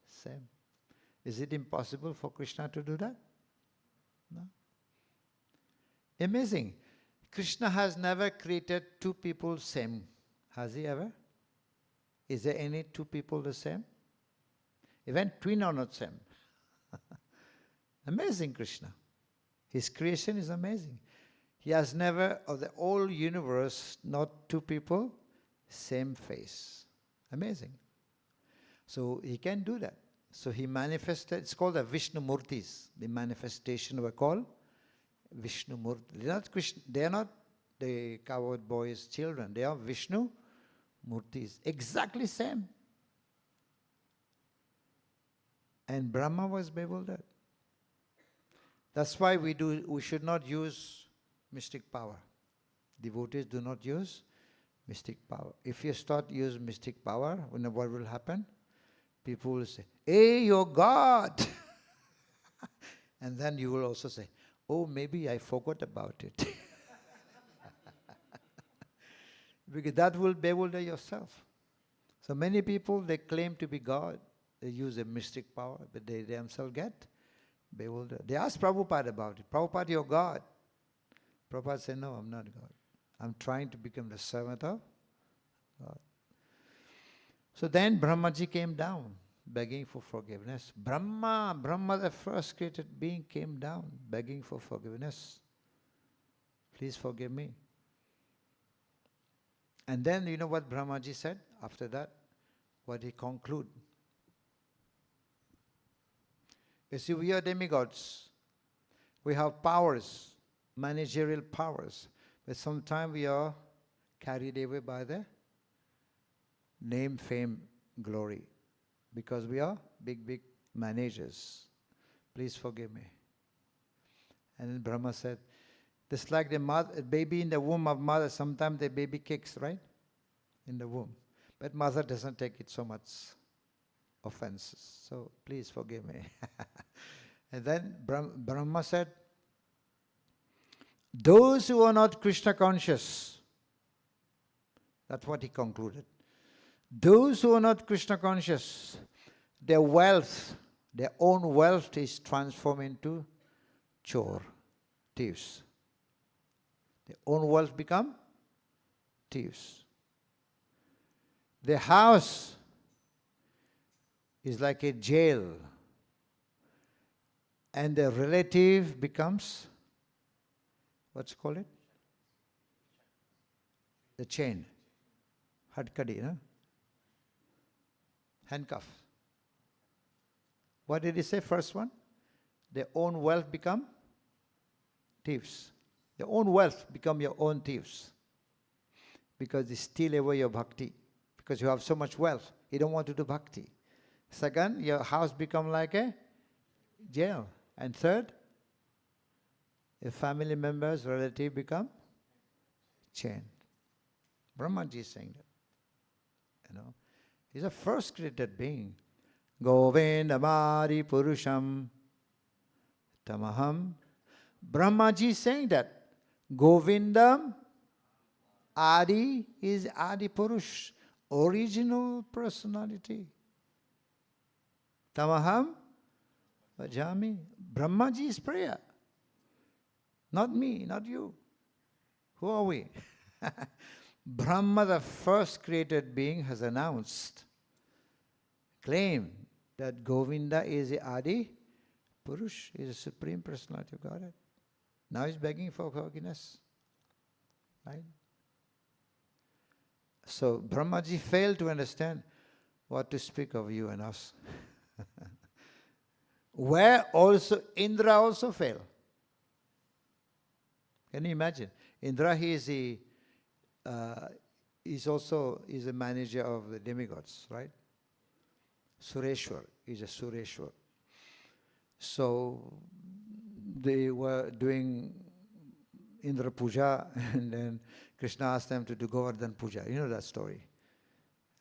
same. Is it impossible for Krishna to do that? No. Amazing. Krishna has never created two people same. Has he ever? Is there any two people the same? Even twin are not same. Amazing Krishna. His creation is amazing. He has never, of the whole universe, not two people, same face. Amazing. So he can do that. So he manifested, it's called the Vishnu Murtis. The manifestation were called Vishnu Murti. They are not the coward boys' children. They are Vishnu Murtis. Exactly same. And Brahma was bewildered. That's why we should not use mystic power. Devotees do not use mystic power. If you start using mystic power, what will happen? People will say, hey, you're God. And then you will also say, oh, maybe I forgot about it. Because that will bewilder yourself. So many people, they claim to be God. They use a mystic power, but they themselves get bewildered. They ask Prabhupada about it. Prabhupada, you're God. Prabhupada said, no, I'm not God. I'm trying to become the servant of God. So then Brahmaji came down, begging for forgiveness. Brahma, the first created being, came down, begging for forgiveness. Please forgive me. And then, you know what Brahmaji said after that? What he concluded? You see, we are demigods. We have powers, managerial powers. But sometimes we are carried away by the name, fame, glory. Because we are big managers. Please forgive me. And then Brahma said, just like the baby in the womb of mother, sometimes the baby kicks, right? In the womb. But mother doesn't take it so much offenses. So please forgive me. And then Brahma said, those who are not Krishna conscious, that's what he concluded. Those who are not Krishna conscious, their wealth, their own wealth is transformed into chore, thieves. Their own wealth become thieves. Their house is like a jail, and the relative becomes, what's called it? The chain. Hadkadi, no? Handcuff. What did he say, first one? Their own wealth become thieves. Their own wealth become your own thieves. Because they steal away your bhakti. Because you have so much wealth, you don't want to do bhakti. Second, your house become like a jail. And third, your family members, relative become chain. Brahmaji is saying that. You know, he's a first created being. Govindamari Purusham Tamaham. Brahmaji is saying that. Govindam Adi is Adi Purush, original personality. Tamaham Vajami. Brahmaji's prayer. Not me, not you. Who are we? Brahma, the first created being, has announced, claimed that Govinda is the Adi Purush, is the Supreme Personality of Godhead. Now he's begging for forgiveness. Right? So Brahmaji failed to understand what to speak of you and us. Where also Indra also failed. Can you imagine? Indra, he is is a manager of the demigods, right? Sureshwar is a Sureshwar. So they were doing Indra Puja, and then Krishna asked them to do Govardhan Puja. You know that story.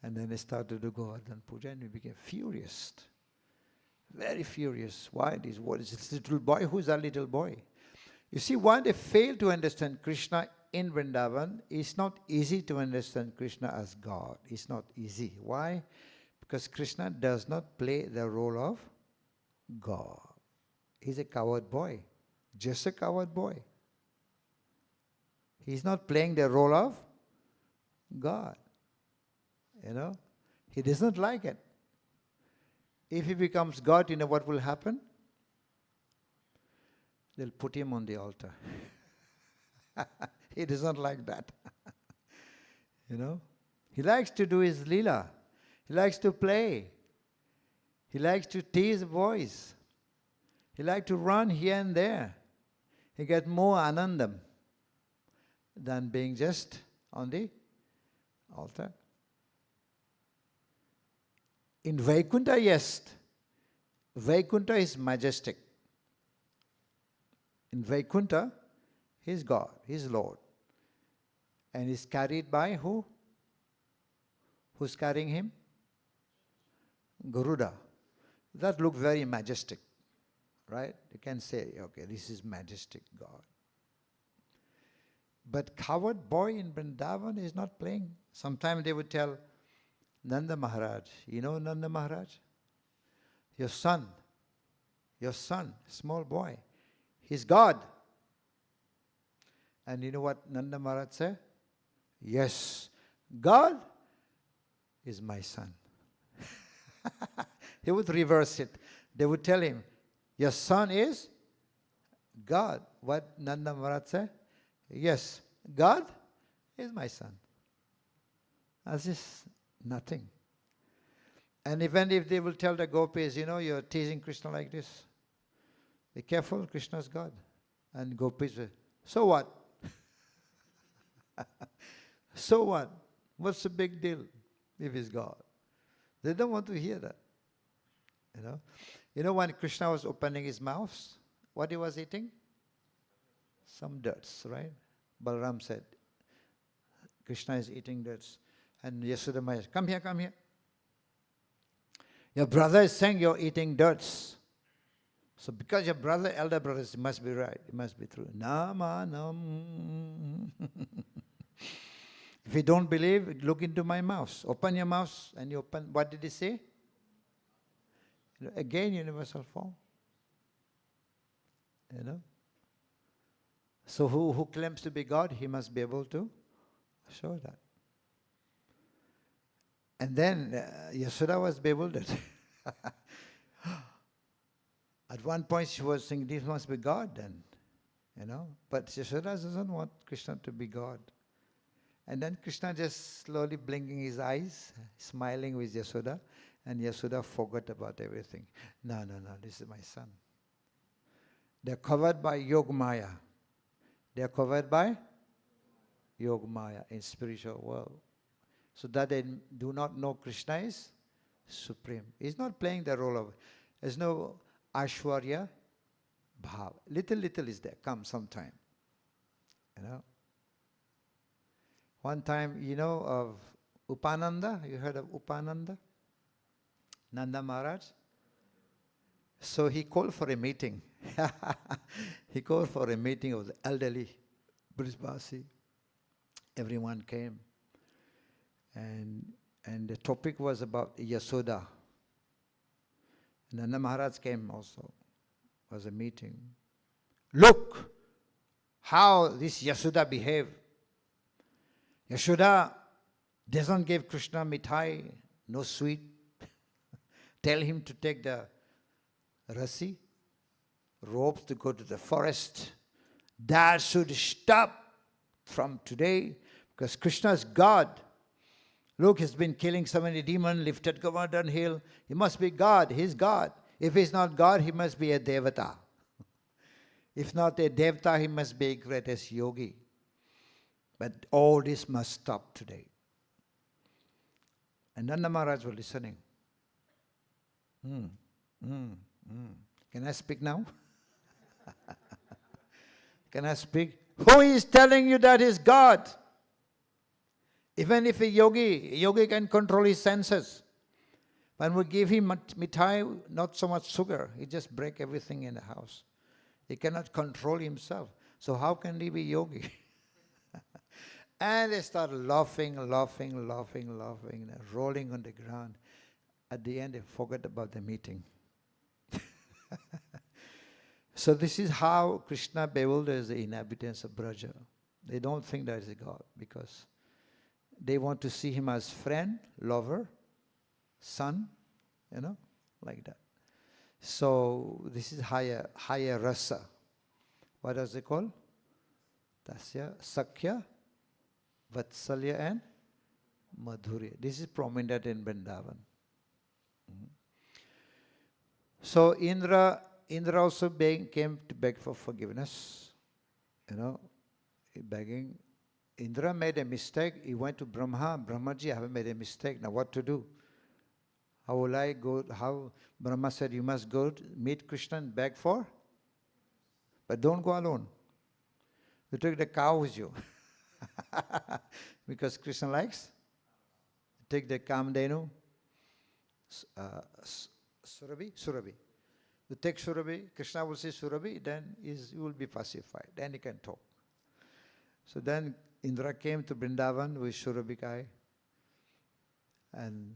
And then they started to do Govardhan Puja, and we became furious. Very furious. Why? What is this little boy? Who's that little boy? You see, why they fail to understand Krishna in Vrindavan, it's not easy to understand Krishna as God. It's not easy. Why? Because Krishna does not play the role of God. He's a coward boy. Just a coward boy. He's not playing the role of God. You know? He doesn't like it. If he becomes God, you know what will happen? They'll put him on the altar. He doesn't like that. You know? He likes to do his lila. He likes to play. He likes to tease boys. He likes to run here and there. He gets more anandam than being just on the altar. In Vaikuntha, yes, Vaikuntha is majestic. In Vaikuntha, he is God, he is Lord. And he is carried by who? Who's carrying him? Garuda. That looks very majestic, right? You can say, okay, this is majestic God. But coward boy in Vrindavan is not playing. Sometimes they would tell Nanda Maharaj, you know Nanda Maharaj? Your son, small boy, he's God. And you know what Nanda Maharaj said? Yes, God is my son. He would reverse it. They would tell him, your son is God. What Nanda Maharaj said? Yes, God is my son. That's just nothing. And even if they will tell the gopis, you know, you're teasing Krishna like this, be careful, Krishna's God. And gopis say, so what? So what? What's the big deal if he's God? They don't want to hear that. You know when Krishna was opening his mouth, what he was eating? Some dirts, right? Balaram said, Krishna is eating dirts. And Yashoda Maya, come here, come here. Your brother is saying you're eating dirts. So because your brother, elder brother, it must be right. It must be true. Namanam. If you don't believe, look into my mouth. Open your mouth and you open. What did he say? Again, universal form. You know. So who claims to be God, he must be able to show that. And then Yashoda was bewildered. At one point she was saying, this must be God then. But Yashoda doesn't want Krishna to be God. And then Krishna just slowly blinking his eyes, smiling with Yashoda, and Yashoda forgot about everything. No, this is my son. They're covered by Yogamaya. They're covered by Yogamaya in spiritual world. So that they do not know Krishna is supreme. He's not playing the role of, there's no Ashwarya Bhav. Little is there, come sometime. One time, of Upananda, you heard of Upananda? Nanda Maharaj? So he called for a meeting. He called for a meeting of the elderly Brijbasi. Everyone came. And the topic was about Yashoda. Nanda Maharaj came also. It was a meeting. Look how this Yashoda behaved. Yashoda doesn't give Krishna mithai, no sweet. Tell him to take the rasi, ropes to go to the forest. That should stop from today because Krishna is God. Look, he's been killing so many demons, lifted Govardhan hill. He must be God. He's God. If he's not God, he must be a devata. If not a devata, he must be a greatest yogi. But all this must stop today. And Nanda Maharaj was listening. Can I speak now? Can I speak? Who is telling you that is God? Even if a yogi can control his senses. When we give him mithai, not so much sugar, he just break everything in the house. He cannot control himself. So how can he be yogi? And they start laughing, rolling on the ground. At the end, they forget about the meeting. So this is how Krishna bewilders the inhabitants of Braja. They don't think there is a God because they want to see him as friend, lover, son, like that. So this is higher rasa. What does it call? Tasya, Sakya, Vatsalya and Madhurya. This is prominent in Vrindavan. So Indra also came to beg for forgiveness. Begging. Indra made a mistake. He went to Brahma. Brahmaji, I have made a mistake. Now what to do? How will I go? How? Brahma said, you must go meet Krishna and beg for. But don't go alone. You take the cow with you. Because Krishna likes. Take the Kamdenu. Surabhi. You take Surabhi, Krishna will see Surabhi, then you will be pacified. Then he can talk. So then Indra came to Vrindavan with Surabhi Kai. And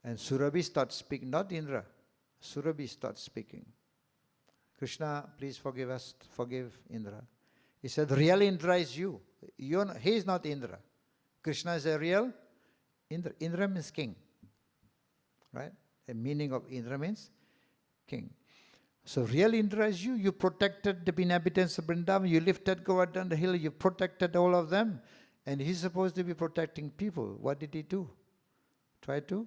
Surabhi starts speaking, not Indra. Surabhi starts speaking. Krishna, please forgive us, forgive Indra. He said, real Indra is you. He is not Indra. Krishna is a real Indra. Indra means king. Right? The meaning of Indra means king. So real Indra is you. You protected the inhabitants of Vrindavan. You lifted Govardhan the hill. You protected all of them. And he's supposed to be protecting people. What did he do? Try to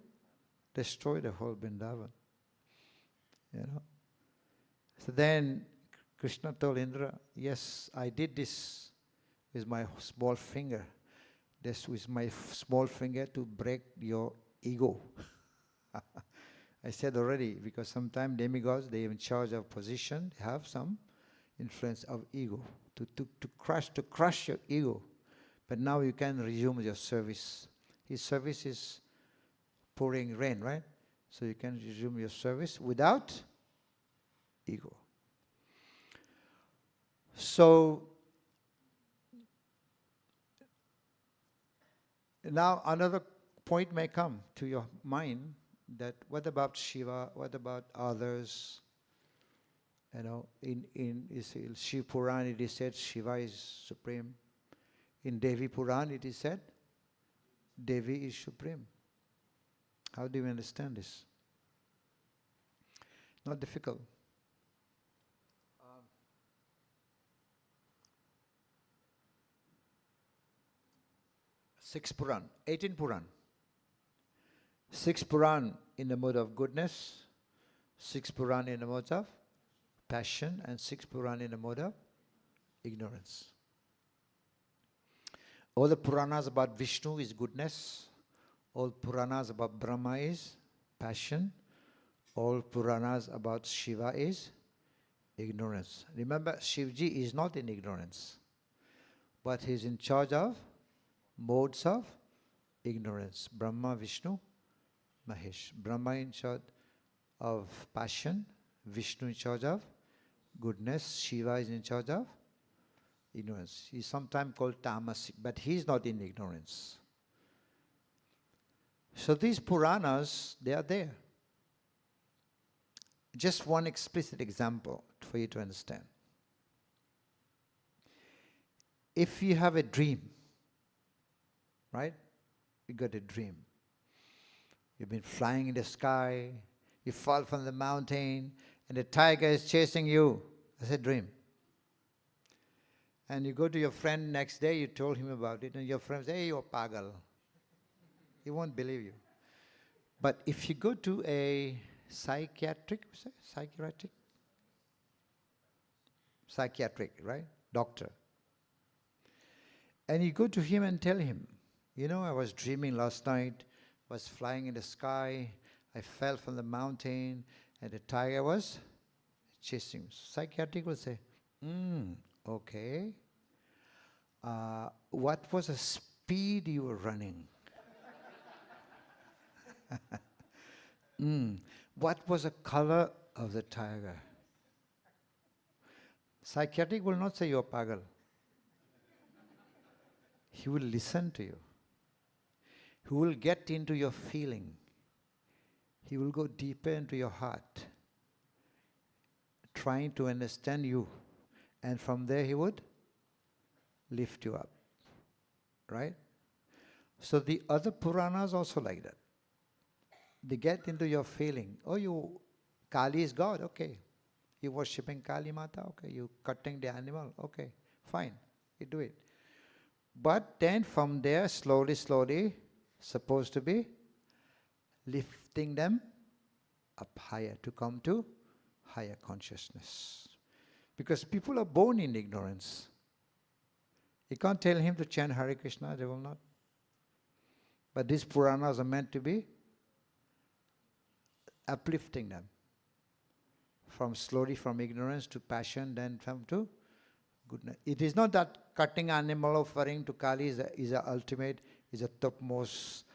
destroy the whole Vrindavan. So then Krishna told Indra, yes, I did this with my small finger. This with my small finger to break your ego. I said already, because sometimes demigods, they are in charge of position, they have some influence of ego, to crush your ego. But now you can resume your service. His service is pouring rain, right? So you can resume your service without ego. So now another point may come to your mind, that what about Shiva? What about others? In Shiva Puran it is said Shiva is supreme. In Devi Puran it is said Devi is supreme. How do you understand this? Not difficult. 6 Puran, 18 Puran. 6 Puran in the mode of goodness, 6 Puran in the mode of passion, and 6 Puran in the mode of ignorance. All the Puranas about Vishnu is goodness. All Puranas about Brahma is passion. All Puranas about Shiva is ignorance. Remember, Shivji is not in ignorance, but he is in charge of modes of ignorance. Brahma, Vishnu, Mahesh. Brahma in charge of passion, Vishnu in charge of goodness, Shiva is in charge of ignorance. He is sometimes called tamasic, but he is not in ignorance. So these Puranas, they are there. Just one explicit example for you to understand. If you have a dream, right? You got a dream. You've been flying in the sky, you fall from the mountain, and the tiger is chasing you. That's a dream. And you go to your friend next day, you told him about it, and your friend says, hey, you're pagal. He won't believe you. But if you go to a psychiatric, right? Doctor. And you go to him and tell him, I was dreaming last night, was flying in the sky, I fell from the mountain, and the tiger was chasing me. Psychiatric will say, okay. What was the speed you were running? What was the color of the tiger? Psychiatric will not say you're pagal. He will listen to you. He will get into your feeling. He will go deeper into your heart, trying to understand you. And from there he would lift you up. Right? So the other Puranas also like that. They get into your feeling. Oh, Kali is God, okay. You worshipping Kali Mata, okay. You cutting the animal, okay. Fine, you do it. But then from there, slowly, supposed to be lifting them up higher, to come to higher consciousness. Because people are born in ignorance. You can't tell him to chant Hare Krishna, they will not. But these Puranas are meant to be uplifting them. Slowly from ignorance to passion, then from to goodness. It is not that cutting animal offering to Kali is a ultimate, is a topmost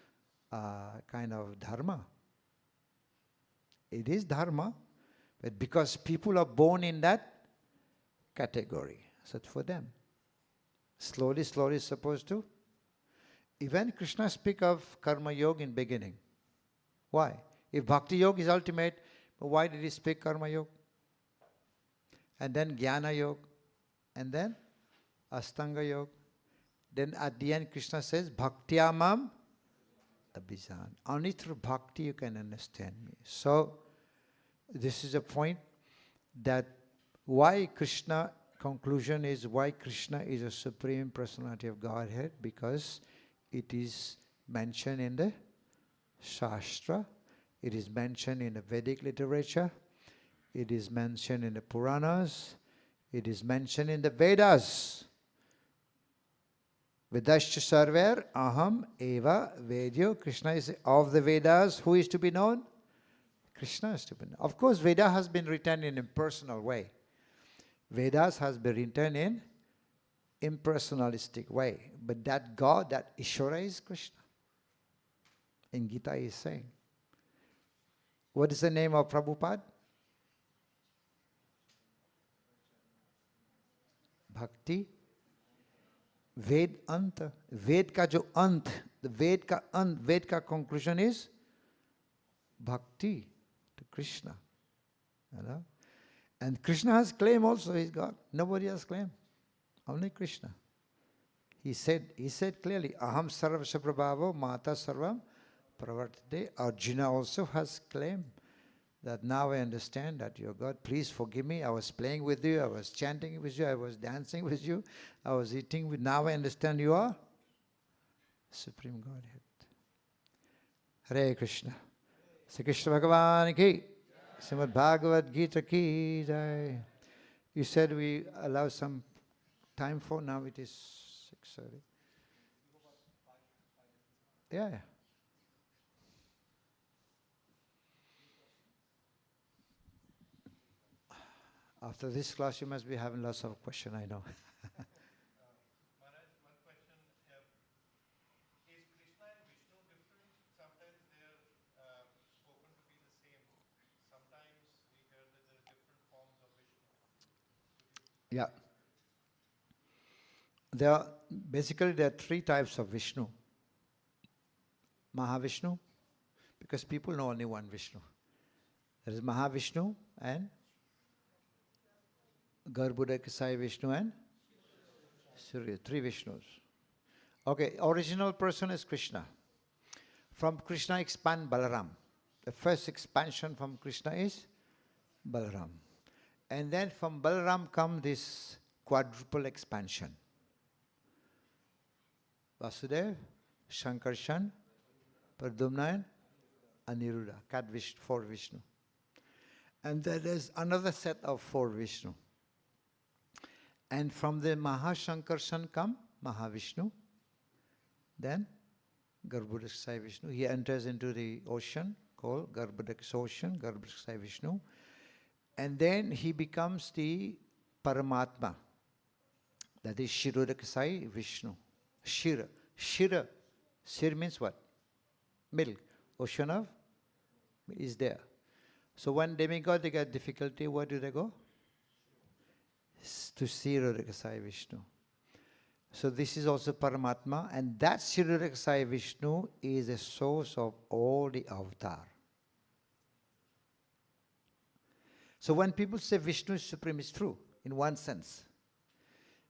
kind of dharma. It is dharma, but because people are born in that category, so it's for them. Slowly is supposed to. Even Krishna speak of karma yoga in beginning. Why? If bhakti yoga is ultimate, but why did he speak karma yoga? And then jnana yoga, and then astanga yoga. Then at the end Krishna says, bhaktyamam abhijan. Only through bhakti you can understand me. So this is a point that why Krishna, conclusion is why Krishna is a Supreme Personality of Godhead, because it is mentioned in the Shastra, it is mentioned in the Vedic literature, it is mentioned in the Puranas, it is mentioned in the Vedas. Vedascha sarver aham eva vedyo. Krishna is of the Vedas. Who is to be known? Krishna is to be known. Of course, Veda has been written in impersonal way. Vedas has been written in impersonalistic way. But that God, that Ishvara is Krishna. In Gita he is saying. What is the name of Prabhupada? Bhakti. Ved Anta. Ved ka jo ant. The Ved ka ant. Ved ka conclusion is Bhakti to Krishna. You know? And Krishna has claim also, he is God. Nobody has claim. Only Krishna. He said clearly, Aham sarvasya prabhavo mata sarvam pravartate. Arjuna also has claim that now I understand that you are God. Please forgive me. I was playing with you. I was chanting with you. I was dancing with you. I was eating with. Now I understand you are Supreme Godhead. Hare Krishna. Sri Krishna Bhagavan ki. Srimad Bhagavad Gita ki jai. You said we allow some time for, now it is 6:30. Yeah. After this class, you must be having lots of questions, I know. Maharaj, one question. Is Krishna and Vishnu different? Sometimes they are spoken to be the same. Sometimes we hear that there are different forms of Vishnu. Yeah. There are three types of Vishnu. Mahavishnu, because people know only one Vishnu. There is Mahavishnu and Garbhodakasai Vishnu and Surya. Three Vishnus. Okay, original person is Krishna. From Krishna expand Balaram. The first expansion from Krishna is Balaram. And then from Balaram come this quadruple expansion. Vasudev, Shankarshan, Pradyumna and Aniruddha. Four Vishnu. And there is another set of four Vishnu. And from the Mahashankarshan come Mahavishnu. Then Garbhodakasai Vishnu. He enters into the ocean called Garbhodakasai Ocean, Garbhodakasai Vishnu. And then he becomes the Paramatma. That is Shirodakasai Vishnu. Shira. Shira. Shir means what? Milk. Ocean of is there. So when demigod they get difficulty, where do they go? To Shirodakasai Vishnu. So this is also Paramatma, and that Shirodakasai Vishnu is the source of all the avatar. So when people say Vishnu is supreme, it's true in one sense.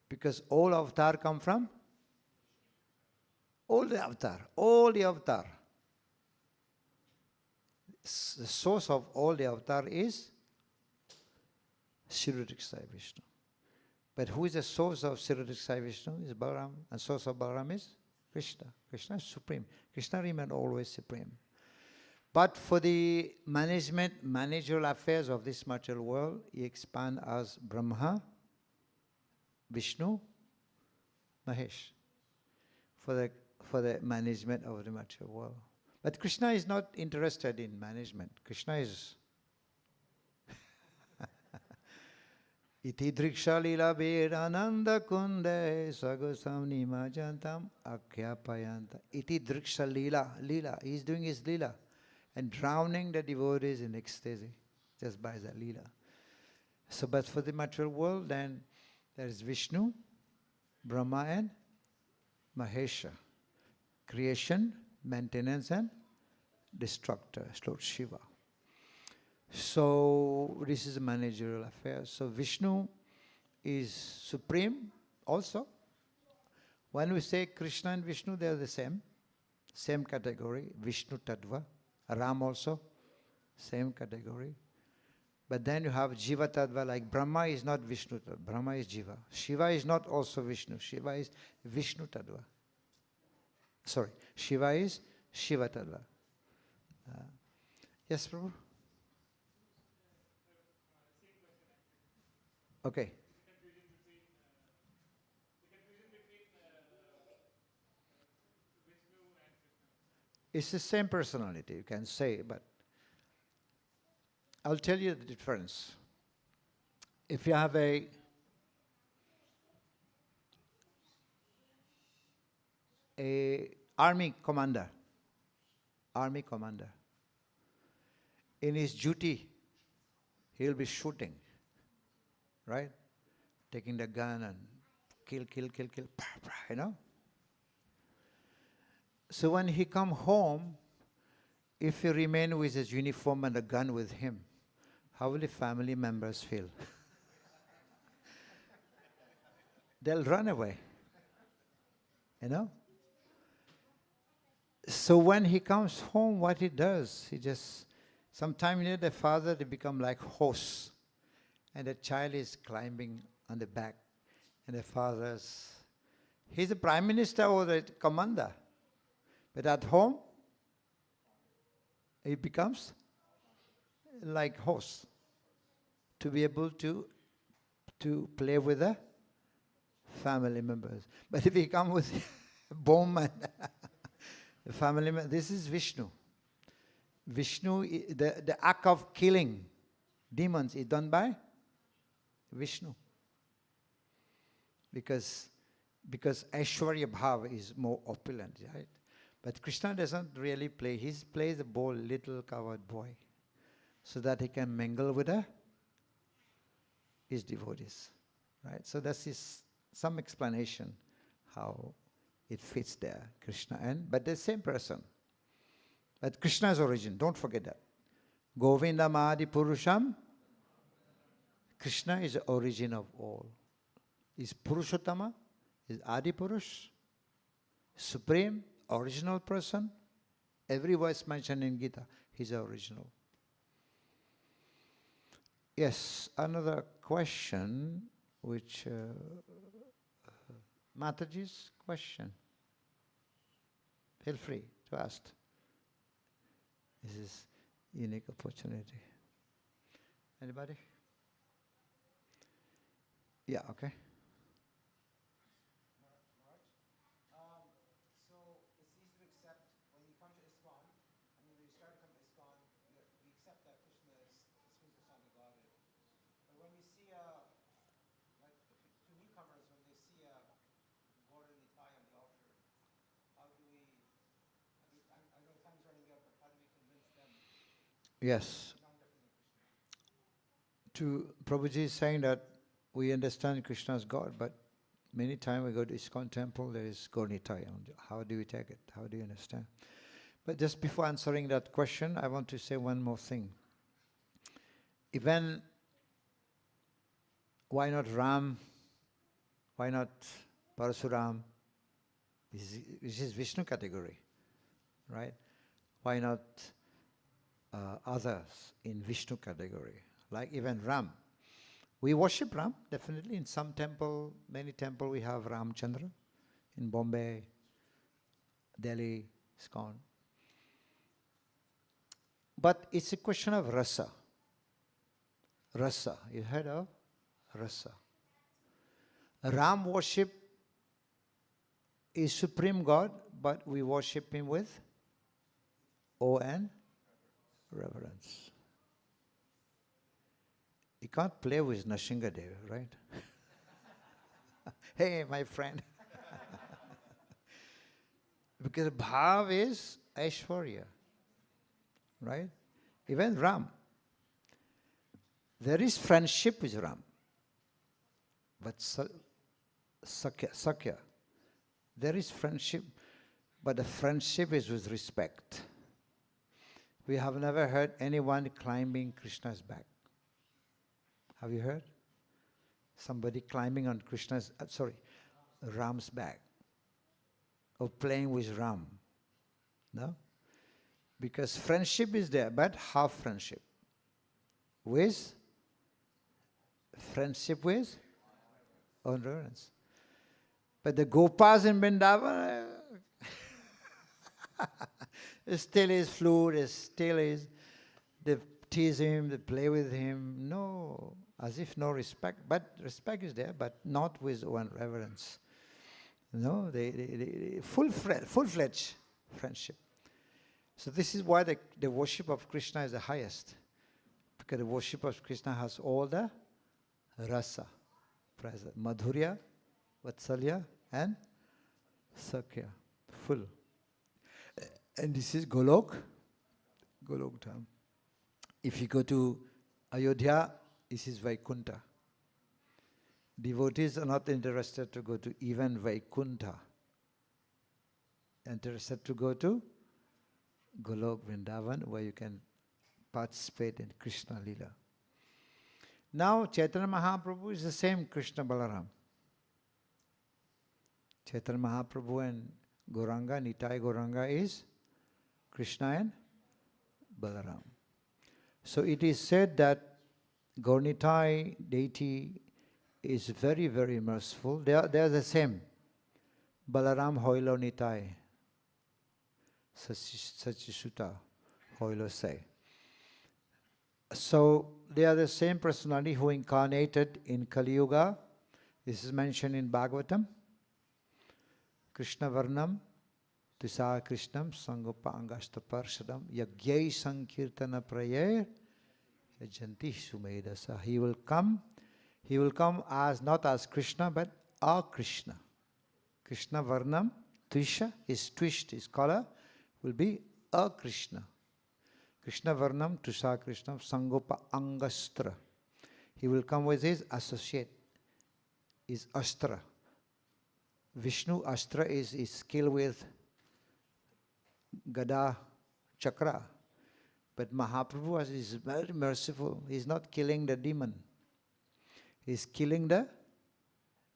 Because all avatar come from all the avatar. The source of all the avatar is Shirodakasai Vishnu. But who is the source of Shirodakasai Vishnu? Is Balaram. And source of Balaram is Krishna. Krishna is supreme. Krishna remains always supreme. But for the managerial affairs of this material world, he expands as Brahma, Vishnu, Mahesh, for the management of the material world. But Krishna is not interested in management. Krishna is Iti driksha lila vedananda kunde sagosam nimajantam akhyapayanta. Iti driksha lila. Lila. He is doing his lila and drowning the devotees in ecstasy just by the lila. So, but for the material world, then there is Vishnu, Brahma and Mahesha. Creation, maintenance and destructor, Lord Shiva. So this is a managerial affair. So Vishnu is supreme also. When we say Krishna and Vishnu, they are the same category. Vishnu Tattva. Ram also, same category. But then you have Jiva Tattva, like Brahma is not Vishnu Tattva. Brahma is Jiva. Shiva is not also Vishnu. Shiva is Vishnu Tattva. Sorry, Shiva is Shiva Tattva. Yes, Prabhu? Okay. It's the same personality, you can say, but I'll tell you the difference. If you have a army commander, in his duty, he'll be shooting, right? Taking the gun and kill, you know? So when he come home, if he remain with his uniform and a gun with him, how will the family members feel? They'll run away, you know? So when he comes home, what he does, he just, sometime near the father, they become like horse. And the child is climbing on the back. And the father's, he's the prime minister or the commander. But at home, he becomes like horse. To be able to play with the family members. But if he come with bomb and the family member, this is Vishnu. Vishnu, the act of killing demons is done by Vishnu. Because Aishwarya Bhav is more opulent, right? But Krishna doesn't really play. He plays a little coward boy, so that he can mingle with his devotees, right? So that's some explanation how it fits there, Krishna but the same person. But Krishna's origin, don't forget that. Govindam Adi Purusham. Krishna is the origin of all. Is Purushottama, is Adi Purush, supreme, original person. Every verse mentioned in Gita, he's the original. Yes, another question, which Mataji's question. Feel free to ask. This is unique opportunity. Anybody? Yeah, okay. So it's easy to accept when you come to Iskcon, I mean, when you start to come to Iskcon, we accept that Krishna is Sri Krishna Godhead. But when we see like to newcomers, when they see a golden Nitai on the altar, how do we, I know time's running out, but how do we convince them? Yes. To Prabhuji is saying that we understand Krishna as God, but many times we go to Iskcon temple, there is Gaurnitai. How do we take it? How do you understand? But just before answering that question, I want to say one more thing. Even, why not Ram? Why not Parasuram? This is Vishnu category, right? Why not others in Vishnu category? Like even Ram. We worship Ram, definitely. In some temple, many temple, we have Ramchandra. In Bombay, Delhi, Iskcon. But it's a question of rasa. Rasa. You heard of rasa? Ram worship is Supreme God, but we worship Him with awe and reverence. You can't play with Nrsimhadev, right? Hey, my friend. Because Bhav is Aishwarya, right? Even Ram. There is friendship with Ram. But Sakya. There is friendship, but the friendship is with respect. We have never heard anyone climbing Krishna's back. Have you heard? Somebody climbing on Ram's back. Or playing with Ram. No? Because friendship is there, but half friendship. With endurance. But the Gopas in Vrindavan still is flute, still is, they tease him, they play with him. No, as if no respect. But respect is there, but not with one reverence. No, they full-fledged friendship. So this is why the worship of Krishna is the highest. Because the worship of Krishna has all the rasa present. Madhurya, Vatsalya and Sakya. Full. And this is Golok Dham. If you go to Ayodhya, this is Vaikunta. Devotees are not interested to go to even Vaikunta. Interested to go to Golok Vrindavan, where you can participate in Krishna Lila. Now Chaitanya Mahaprabhu is the same Krishna Balaram. Chaitanya Mahaprabhu and Gauranga, Nitai Gauranga is Krishna and Balaram. So it is said that Gaurnitai deity is very, very merciful. They are the same. Balaram Hoilo Nitai. Sachisuta Hoilo say. So they are the same personality who incarnated in Kali Yuga. This is mentioned in Bhagavatam. Krishna Varnam, Tisa Krishnam, Sangopa Angasta Parshadam, Yagyai Sankirtana Prayer, Yajanti Sumedasa. He will come as not as Krishna, but a Krishna. Krishna Varnam, Tvisha, his twist, his color, will be a Krishna. Krishna Varnam, Tusa Krishnam, Sangopa Angastra. He will come with his associate, his Astra. Vishnu Astra is his skill with Gada Chakra. But Mahaprabhu is very merciful. He is not killing the demon. He is killing the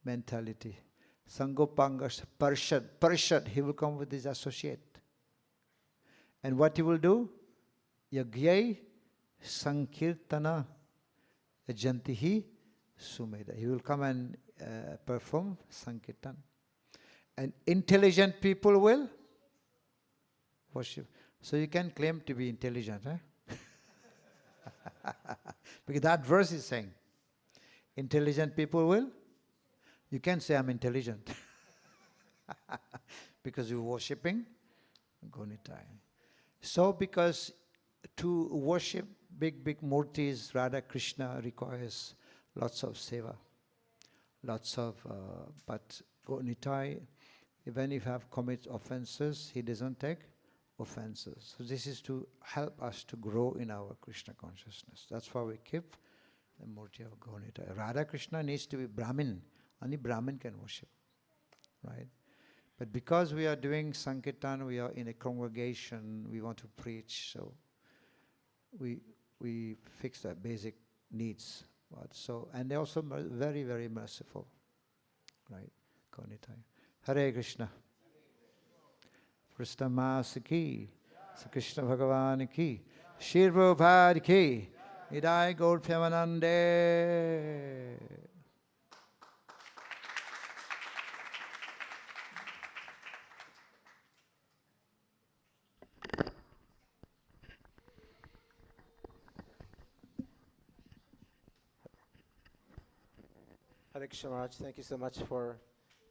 mentality. Sangopangas, Parshad, he will come with his associate. And what he will do? Yagyai Sankirtana Jantihi Sumeda. He will come and perform Sankirtan. And intelligent people will worship. So you can claim to be intelligent, eh? Because that verse is saying, intelligent people will. You can say I'm intelligent. Because you're worshipping Gonitai. So because to worship big murtis, Radha Krishna requires lots of seva. Lots of, but Gonitai, even if you have commit offenses, he doesn't take offenses. So this is to help us to grow in our Krishna consciousness. That's why we keep the murti of Gaurnitai. Radha Krishna needs to be Brahmin. Only Brahmin can worship, right? But because we are doing Sankirtan, we are in a congregation, we want to preach, so we fix the basic needs. So, and they're also very, very merciful, right? Gaurnitai. Hare Krishna. Krishna Mas ki, Krishna Bhagavan ki, Shri Prabhupada ki, Idai Gaur Pyamanande. Hare Krishna Maharaj, thank you so much for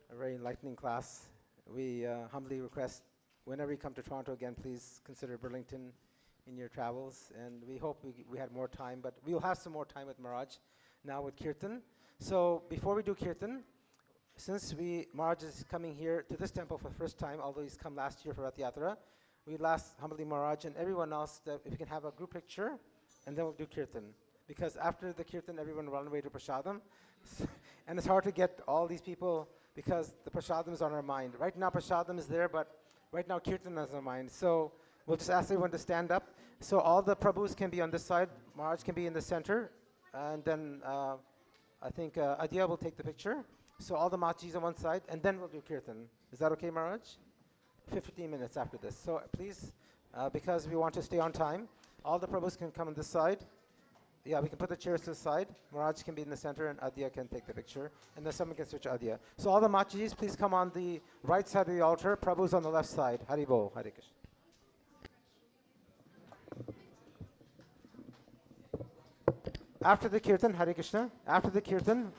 a very enlightening class. We humbly request, whenever you come to Toronto again, please consider Burlington in your travels. And we hope we had more time, but we'll have some more time with Maharaj now with Kirtan. So before we do Kirtan, since Maharaj is coming here to this temple for the first time, although he's come last year for Rath Yatra, we'd ask humbly Maharaj and everyone else that if we can have a group picture, and then we'll do Kirtan. Because after the Kirtan, everyone will run away to Prasadam. And it's hard to get all these people because the Prasadam is on our mind. Right now, Prasadam is there, but right now, Kirtan is on our mind. So we'll just ask everyone to stand up. So all the Prabhus can be on this side, Maharaj can be in the center, and then I think Adya will take the picture. So all the Machis on one side, and then we'll do Kirtan. Is that okay, Maharaj? 15 minutes after this. So please, because we want to stay on time, all the Prabhus can come on this side. Yeah, we can put the chairs to the side. Maharaj can be in the center, and Adya can take the picture. And then someone can switch to Adya. So all the Machis, please come on the right side of the altar. Prabhu's on the left side. Hari Bol, Hare Krishna. After the Kirtan, Hare Krishna, after the Kirtan,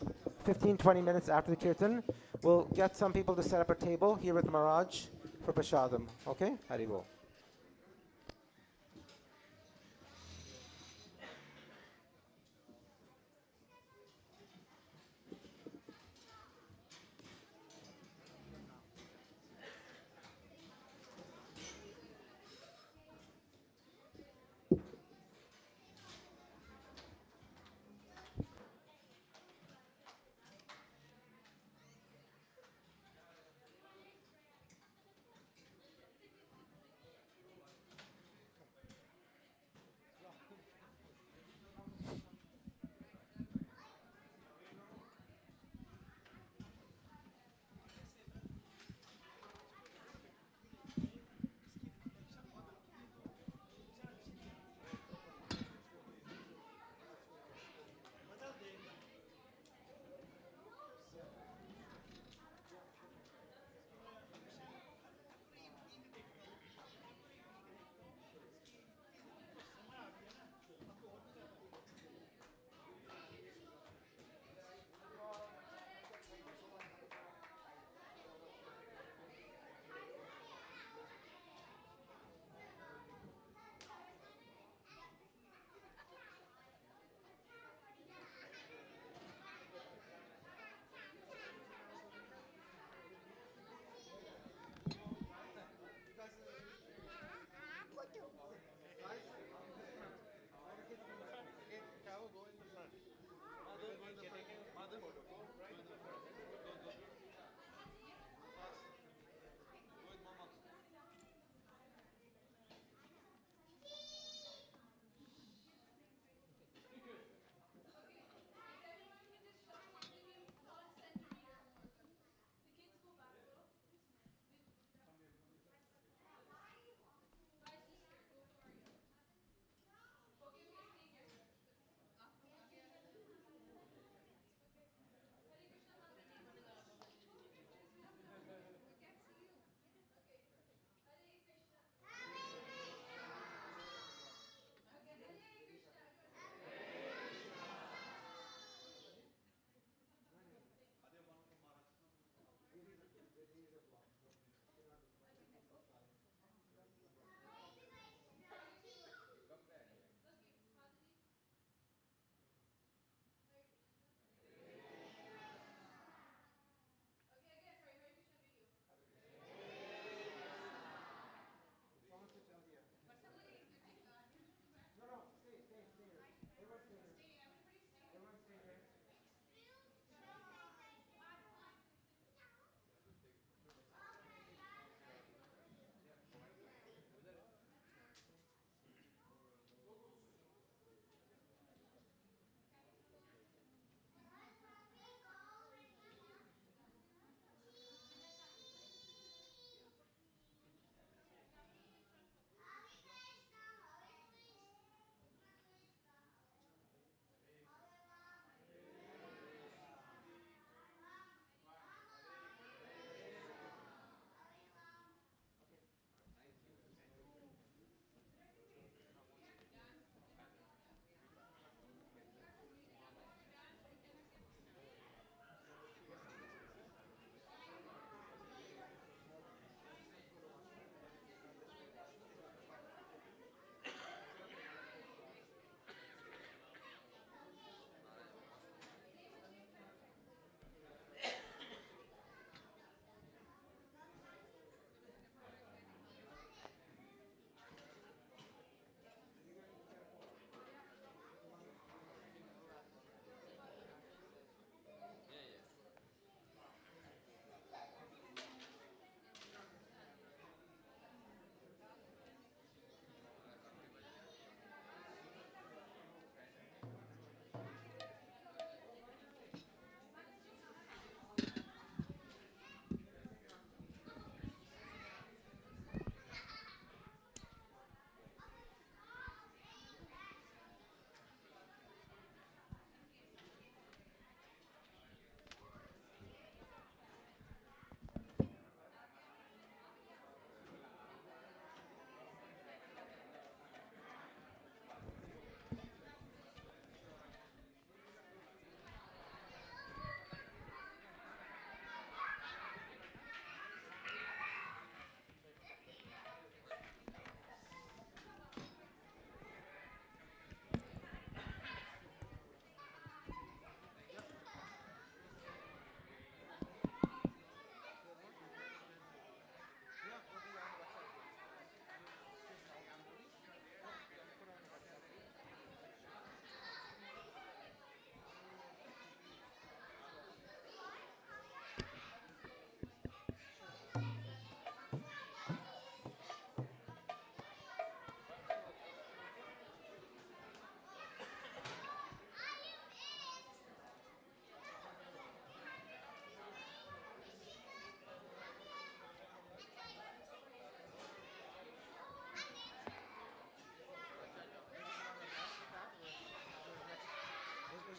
15, 20 minutes after the Kirtan, we'll get some people to set up a table here with Maharaj for Prasadam. Okay? Hari Bol.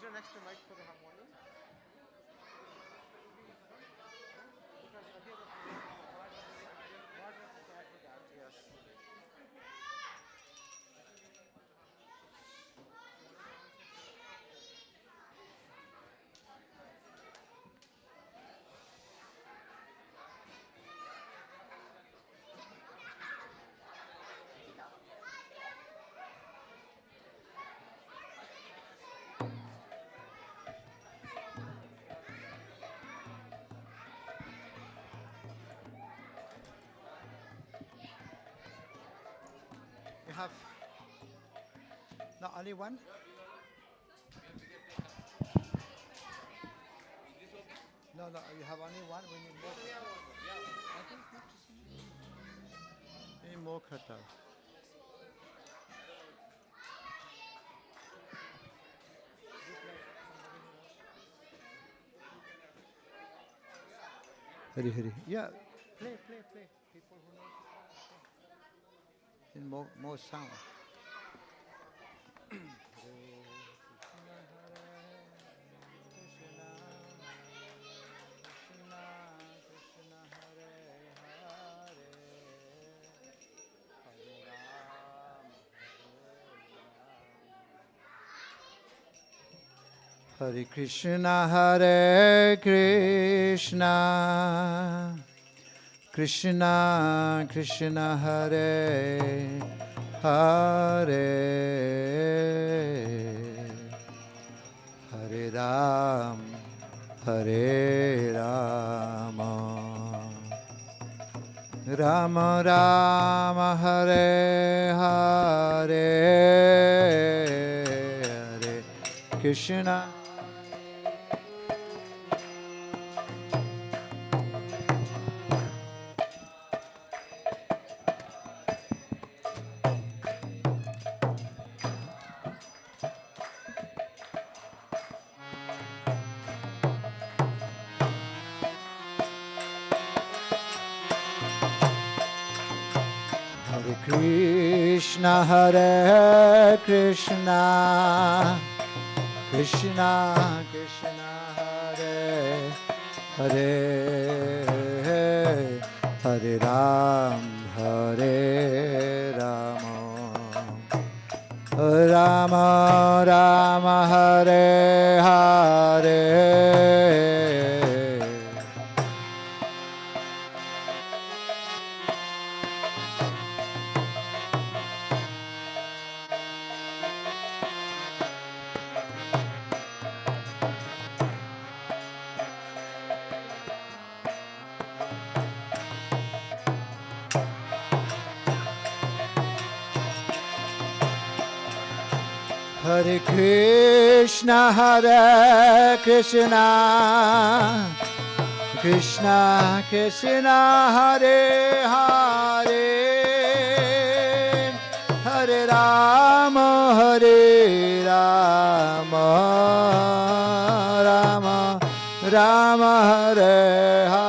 there an extra mic for the harmonium? Yes. You have not only one? No, you have only one. We need more. We need more kata. Hari Hari. Yeah. Play. People who know. In more sound. Hare Krishna, Hare Krishna, Krishna Krishna, Hare Hare, Hare Ram, Hare Rama, Rama Rama, Hare Hare, Hare Krishna. Krishna, Hare Krishna, Krishna Krishna, Hare Hare, Hare Ram, Hare Rama, Rama Rama, Hare Hare. Hare Krishna, Hare Krishna, Krishna Krishna, Hare Hare, Hare Rama, Hare Rama, Rama Rama, Hare Hare.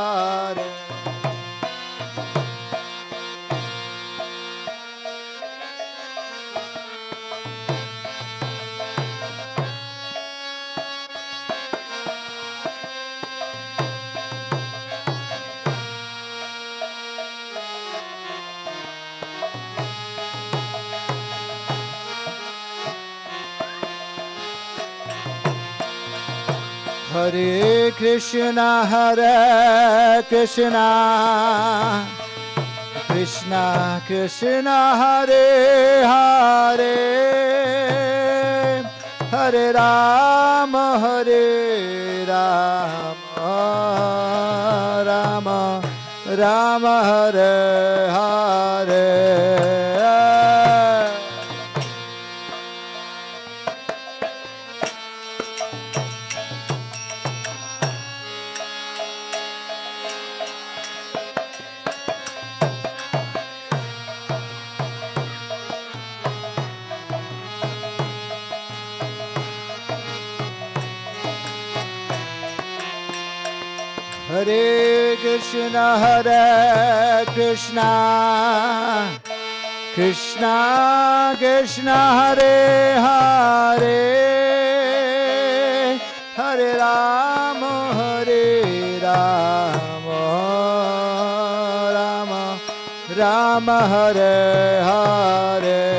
Hare Krishna, Hare Krishna, Krishna Krishna, Hare Hare, Hare Rama, Hare Rama, Rama Rama, Hare Hare. Hare Krishna, Hare Krishna, Krishna Krishna, Hare Hare, Rama Hare Hare.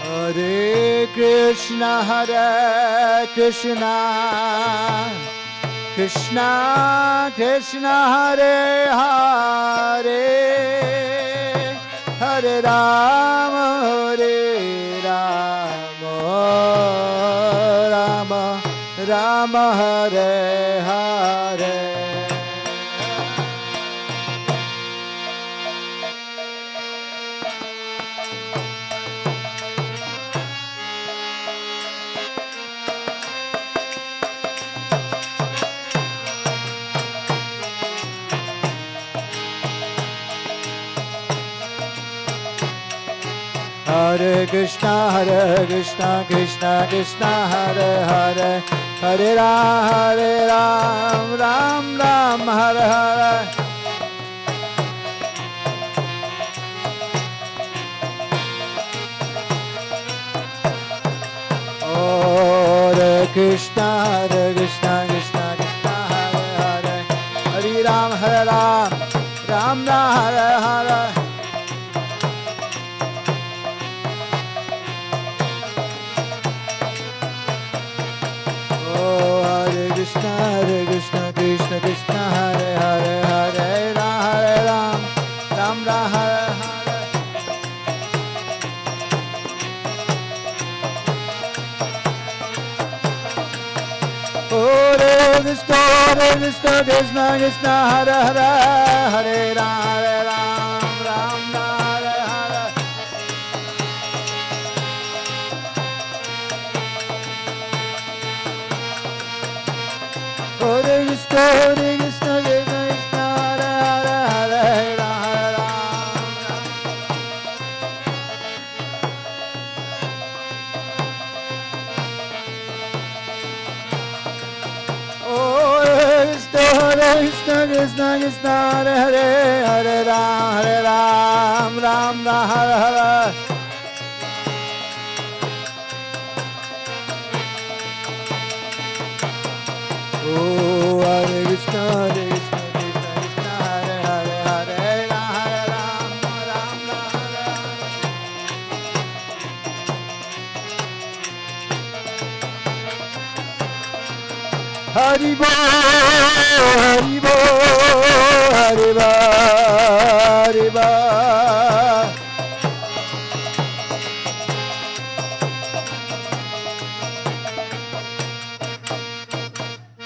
Hare Krishna, Hare Krishna, Krishna Krishna, Hare Hare, Hare Rama, Hare Rama, Rama Rama, Hare Hare. Hare Krishna, Krishna Krishna, Hare Hare, Hare Ram, Ram Ram, Hare Hare. Oh, Hare Krishna, Krishna Krishna, Hare Hare, Hare Ram, Ram Ram, Hare Hare. Hare Krishna, Krishna Krishna, Hare Hare, Hare Ram, Ram Ram, Hare Hare. Hare Krishna, Krishna Krishna, Hare Hare, Hare Ram, Ram Ram, Hare Hare. Hare Krishna, Krishna Krishna, Hare Hare, Hare Ram, Oh, Krishna, Krishna Krishna, Hare Hare, Hare Ram, Ram Ram, Hare Hare. Oh, Hare Krishna, Krishna Krishna, Hare Hare, Hare Ram, Ram Ram, Hare Hare. Hari Bo, Hari Bo, Hari Bo, Hari Bo.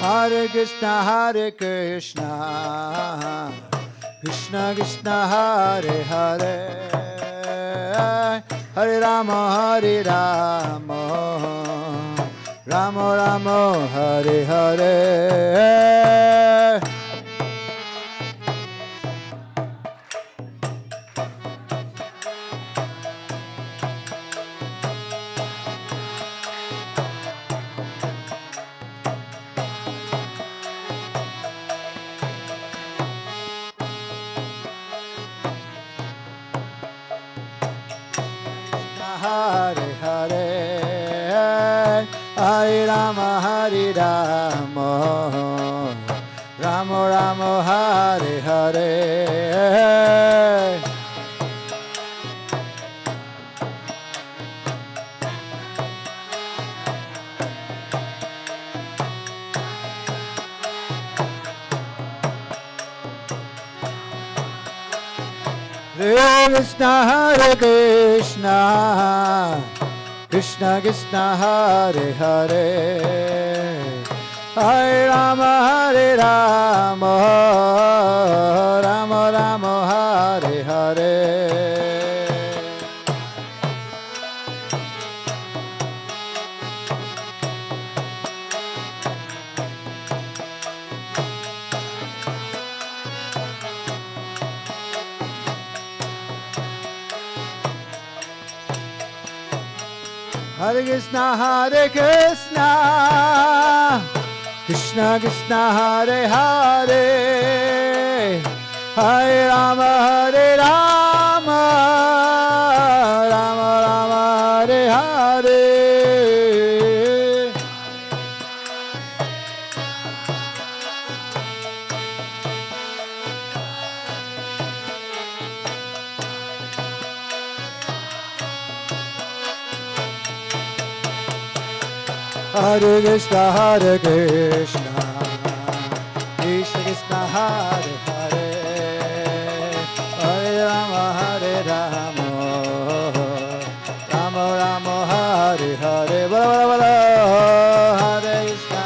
Hare Krishna, Krishna Krishna, Hare Hare, Hare Rama, Rama Rama, Hare Hare. Hare Hare, Hare Rama, Rama Rama, Hare Hare. Krishna, Hare Krishna, Krishna Krishna, Hare Hare, Hare Rama, Rama Rama, Hare Hare. Hare Krishna, Hare Krishna, Krishna Krishna, Hare Hare, Hare Rama, Hare Rama, Rama Rama, Hare Hare. Hare Krishna, Hare Krishna, Krishna Krishna, Hare Hare, Hare Rama, Hare Rama, Rama Rama, Hare Hare. Bala bala bala, Hare Krishna.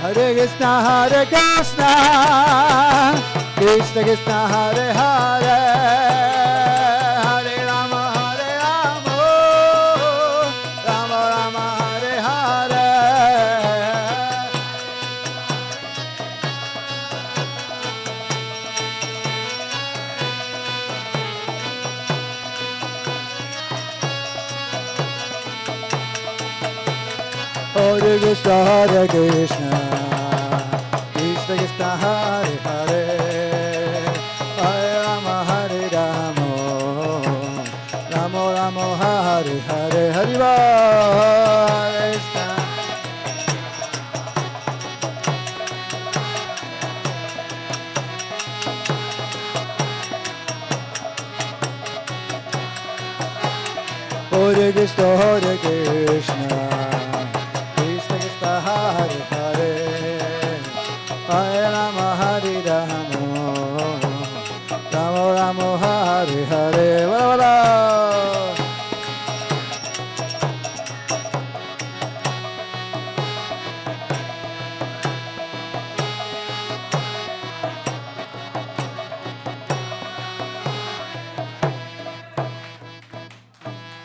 Hare Krishna, Hare Krishna, Krishna Krishna, Hare Hare, Hare Rama, Hare Rama, Rama Rama, Hare Hare. Hare Krishna, Hare Krishna, Krishna Krishna, Hare Hare, Hare Rama, Hare Rama, Rama Rama, Hare Hare. Hari Bol, Hare Krishna. Hare Krishna, Hare Krishna, Krishna Krishna, Hare Hare, Hare Rama, Hare Rama, Rama Rama, Hare Hare. Bala bala.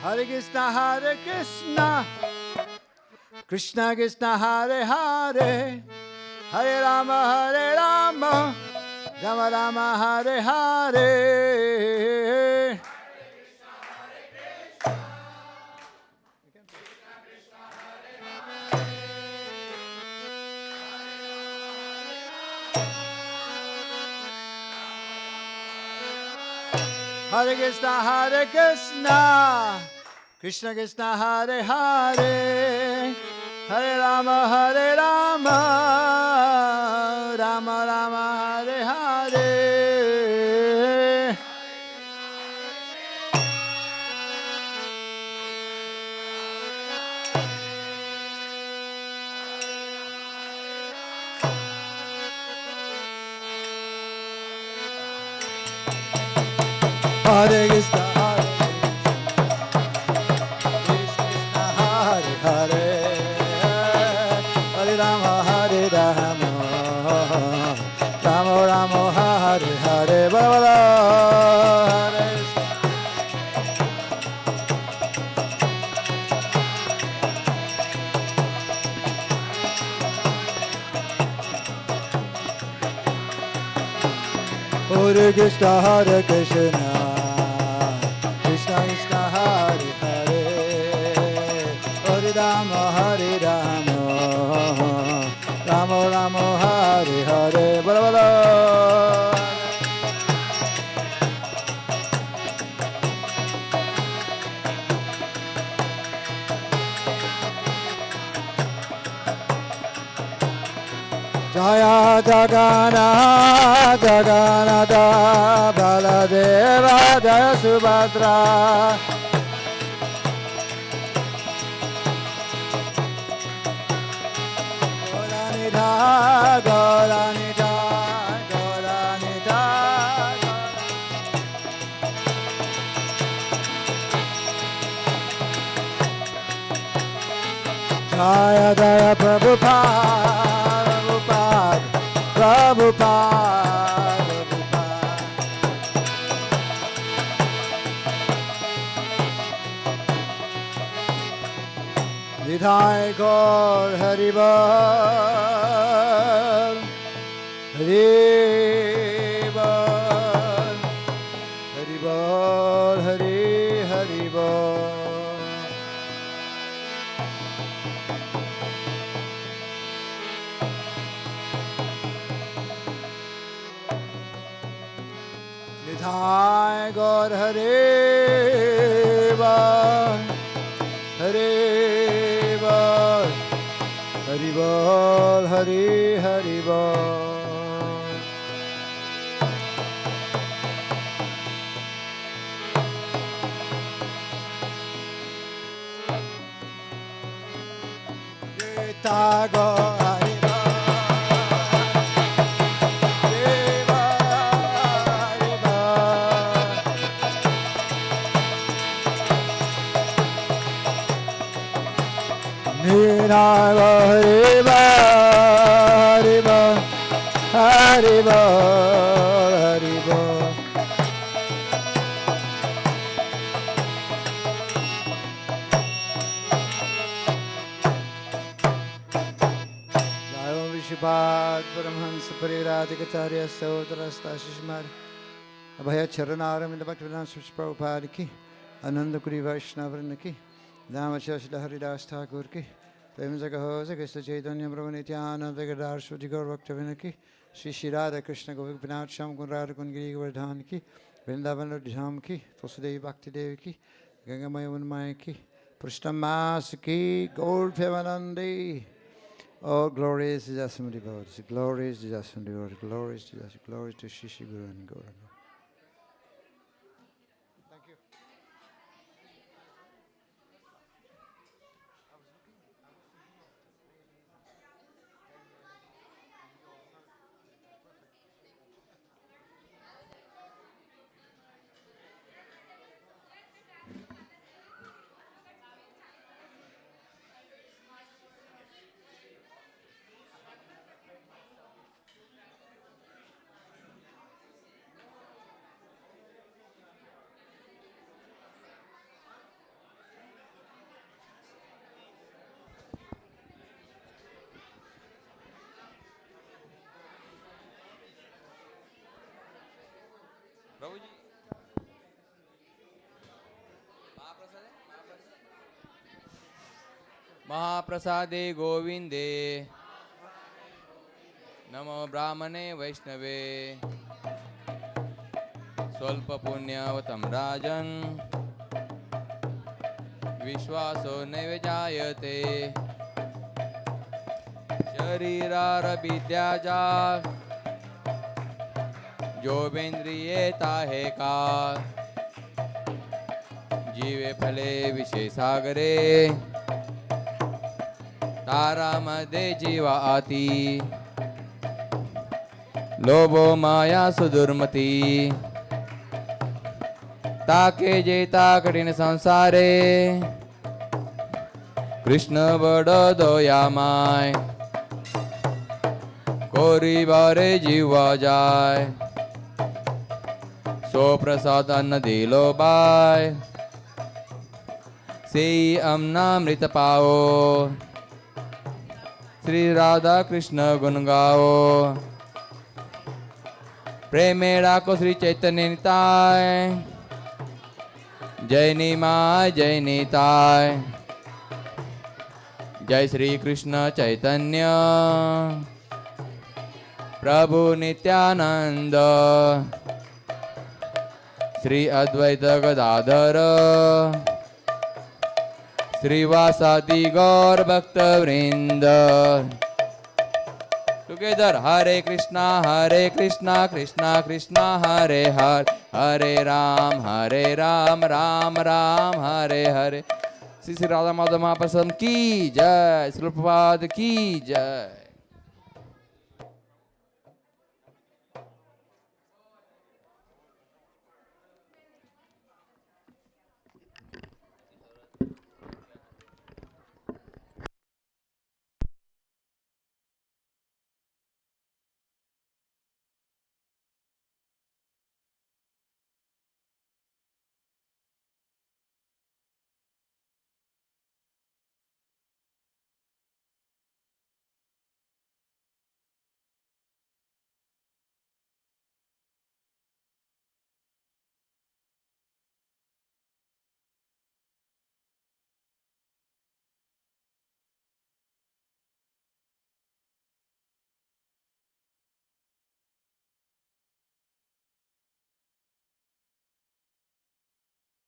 Hare Krishna, Hare Krishna, Krishna Krishna, Hare Hare, Hare Rama, Hare Rama, Rama Rama, Hare Hare. Hare Krishna, Hare Krishna, Krishna Krishna, Hare Hare, Hare Rama, Hare Rama, Rama Rama, Hare Hare. Hare Krishna, Hare Krishna, Hare Hare, Hare Rama, Hare Rama, Rama Rama, Hare Hare. Bala bala, Hare Krishna. Hare Krishna, Hare Krishna, Krishna Krishna, Hare Hare, Hare Rama, Hare Rama, Rama Rama, Hare Hare. Bala bala. Jaya Jagannath, Jagannatha, Baladeva, Jaya Subhadra. Goranidha, Goranidha, Goranidha, Jaya Jaya Prabhupada, Prabhupada, Prabhupada. निधाय गौर हरि बोल हरि बोल हरि बोल हरि हरि बोल। निधाय गौर हरि बोल हरि बोल हरि बोल हरि हरि बोल। गीता गो हरि हरि बोल हरि बोल हरि बोल। लायो विशुपाद परमहंस परिराधिकाचार्य सहोदरस्ताशिष्मार अभय चरणारविंद भक्तिवेदांत स्वामी प्रभुपाद की आनंद कुरी वैष्णव वृंद की रामचंद्र हरिदास ठाकुर की प्रेम जगहो जगत चैतन्य प्रभु नित्यानंद गदार श्रुति गौर भक्तविंद की श्री श्री राधा कृष्ण गोविंद श्याम कुंड राधा कुंड गिरी गोवर्धन की वृंदावन धाम की तुलसीदेवी भक्ति देवी की गंगामय उन्माय की पृष्ठमास की गौर Premanandi. Oh, glorious to Jasmine devotees, glorious to Jasmine devotees, glorious to Jasmine, glorious to Shishi Guru and Gauranga. Thank you. महाप्रसादे गोविंदे नमो ब्राह्मणे वैष्णवे स्वल्प पुण्यवतं राजन् विश्वासो नैव जायते शरीरारविद्याजा जोबेन्द्रिये ताहे का जीवे फले विशेषागरे तारा मध्ये जीवा आती लोभो माया सुदुर्मती ताके जेता कठिन संसारे कृष्ण बड़ दया माय कोरी बारे जीवा जाय सो प्रसाद अन्न दिलो बाय से अमृत पाओ श्री राधा कृष्ण गुण गाओ प्रेमेड़ा को श्री चैतन्य निताय जय निमाय जय निताय जय श्री कृष्ण चैतन्य प्रभु नित्यानंद श्री अद्वैत गदाधर श्रीवासादि गौर भक्त वृंद टुगेदर हरे कृष्णा कृष्णा कृष्णा हरे हरे हरे राम राम राम हरे हरे। श्री राधा माधव महाप्रसाद की जय। श्री प्रभुपाद की जय।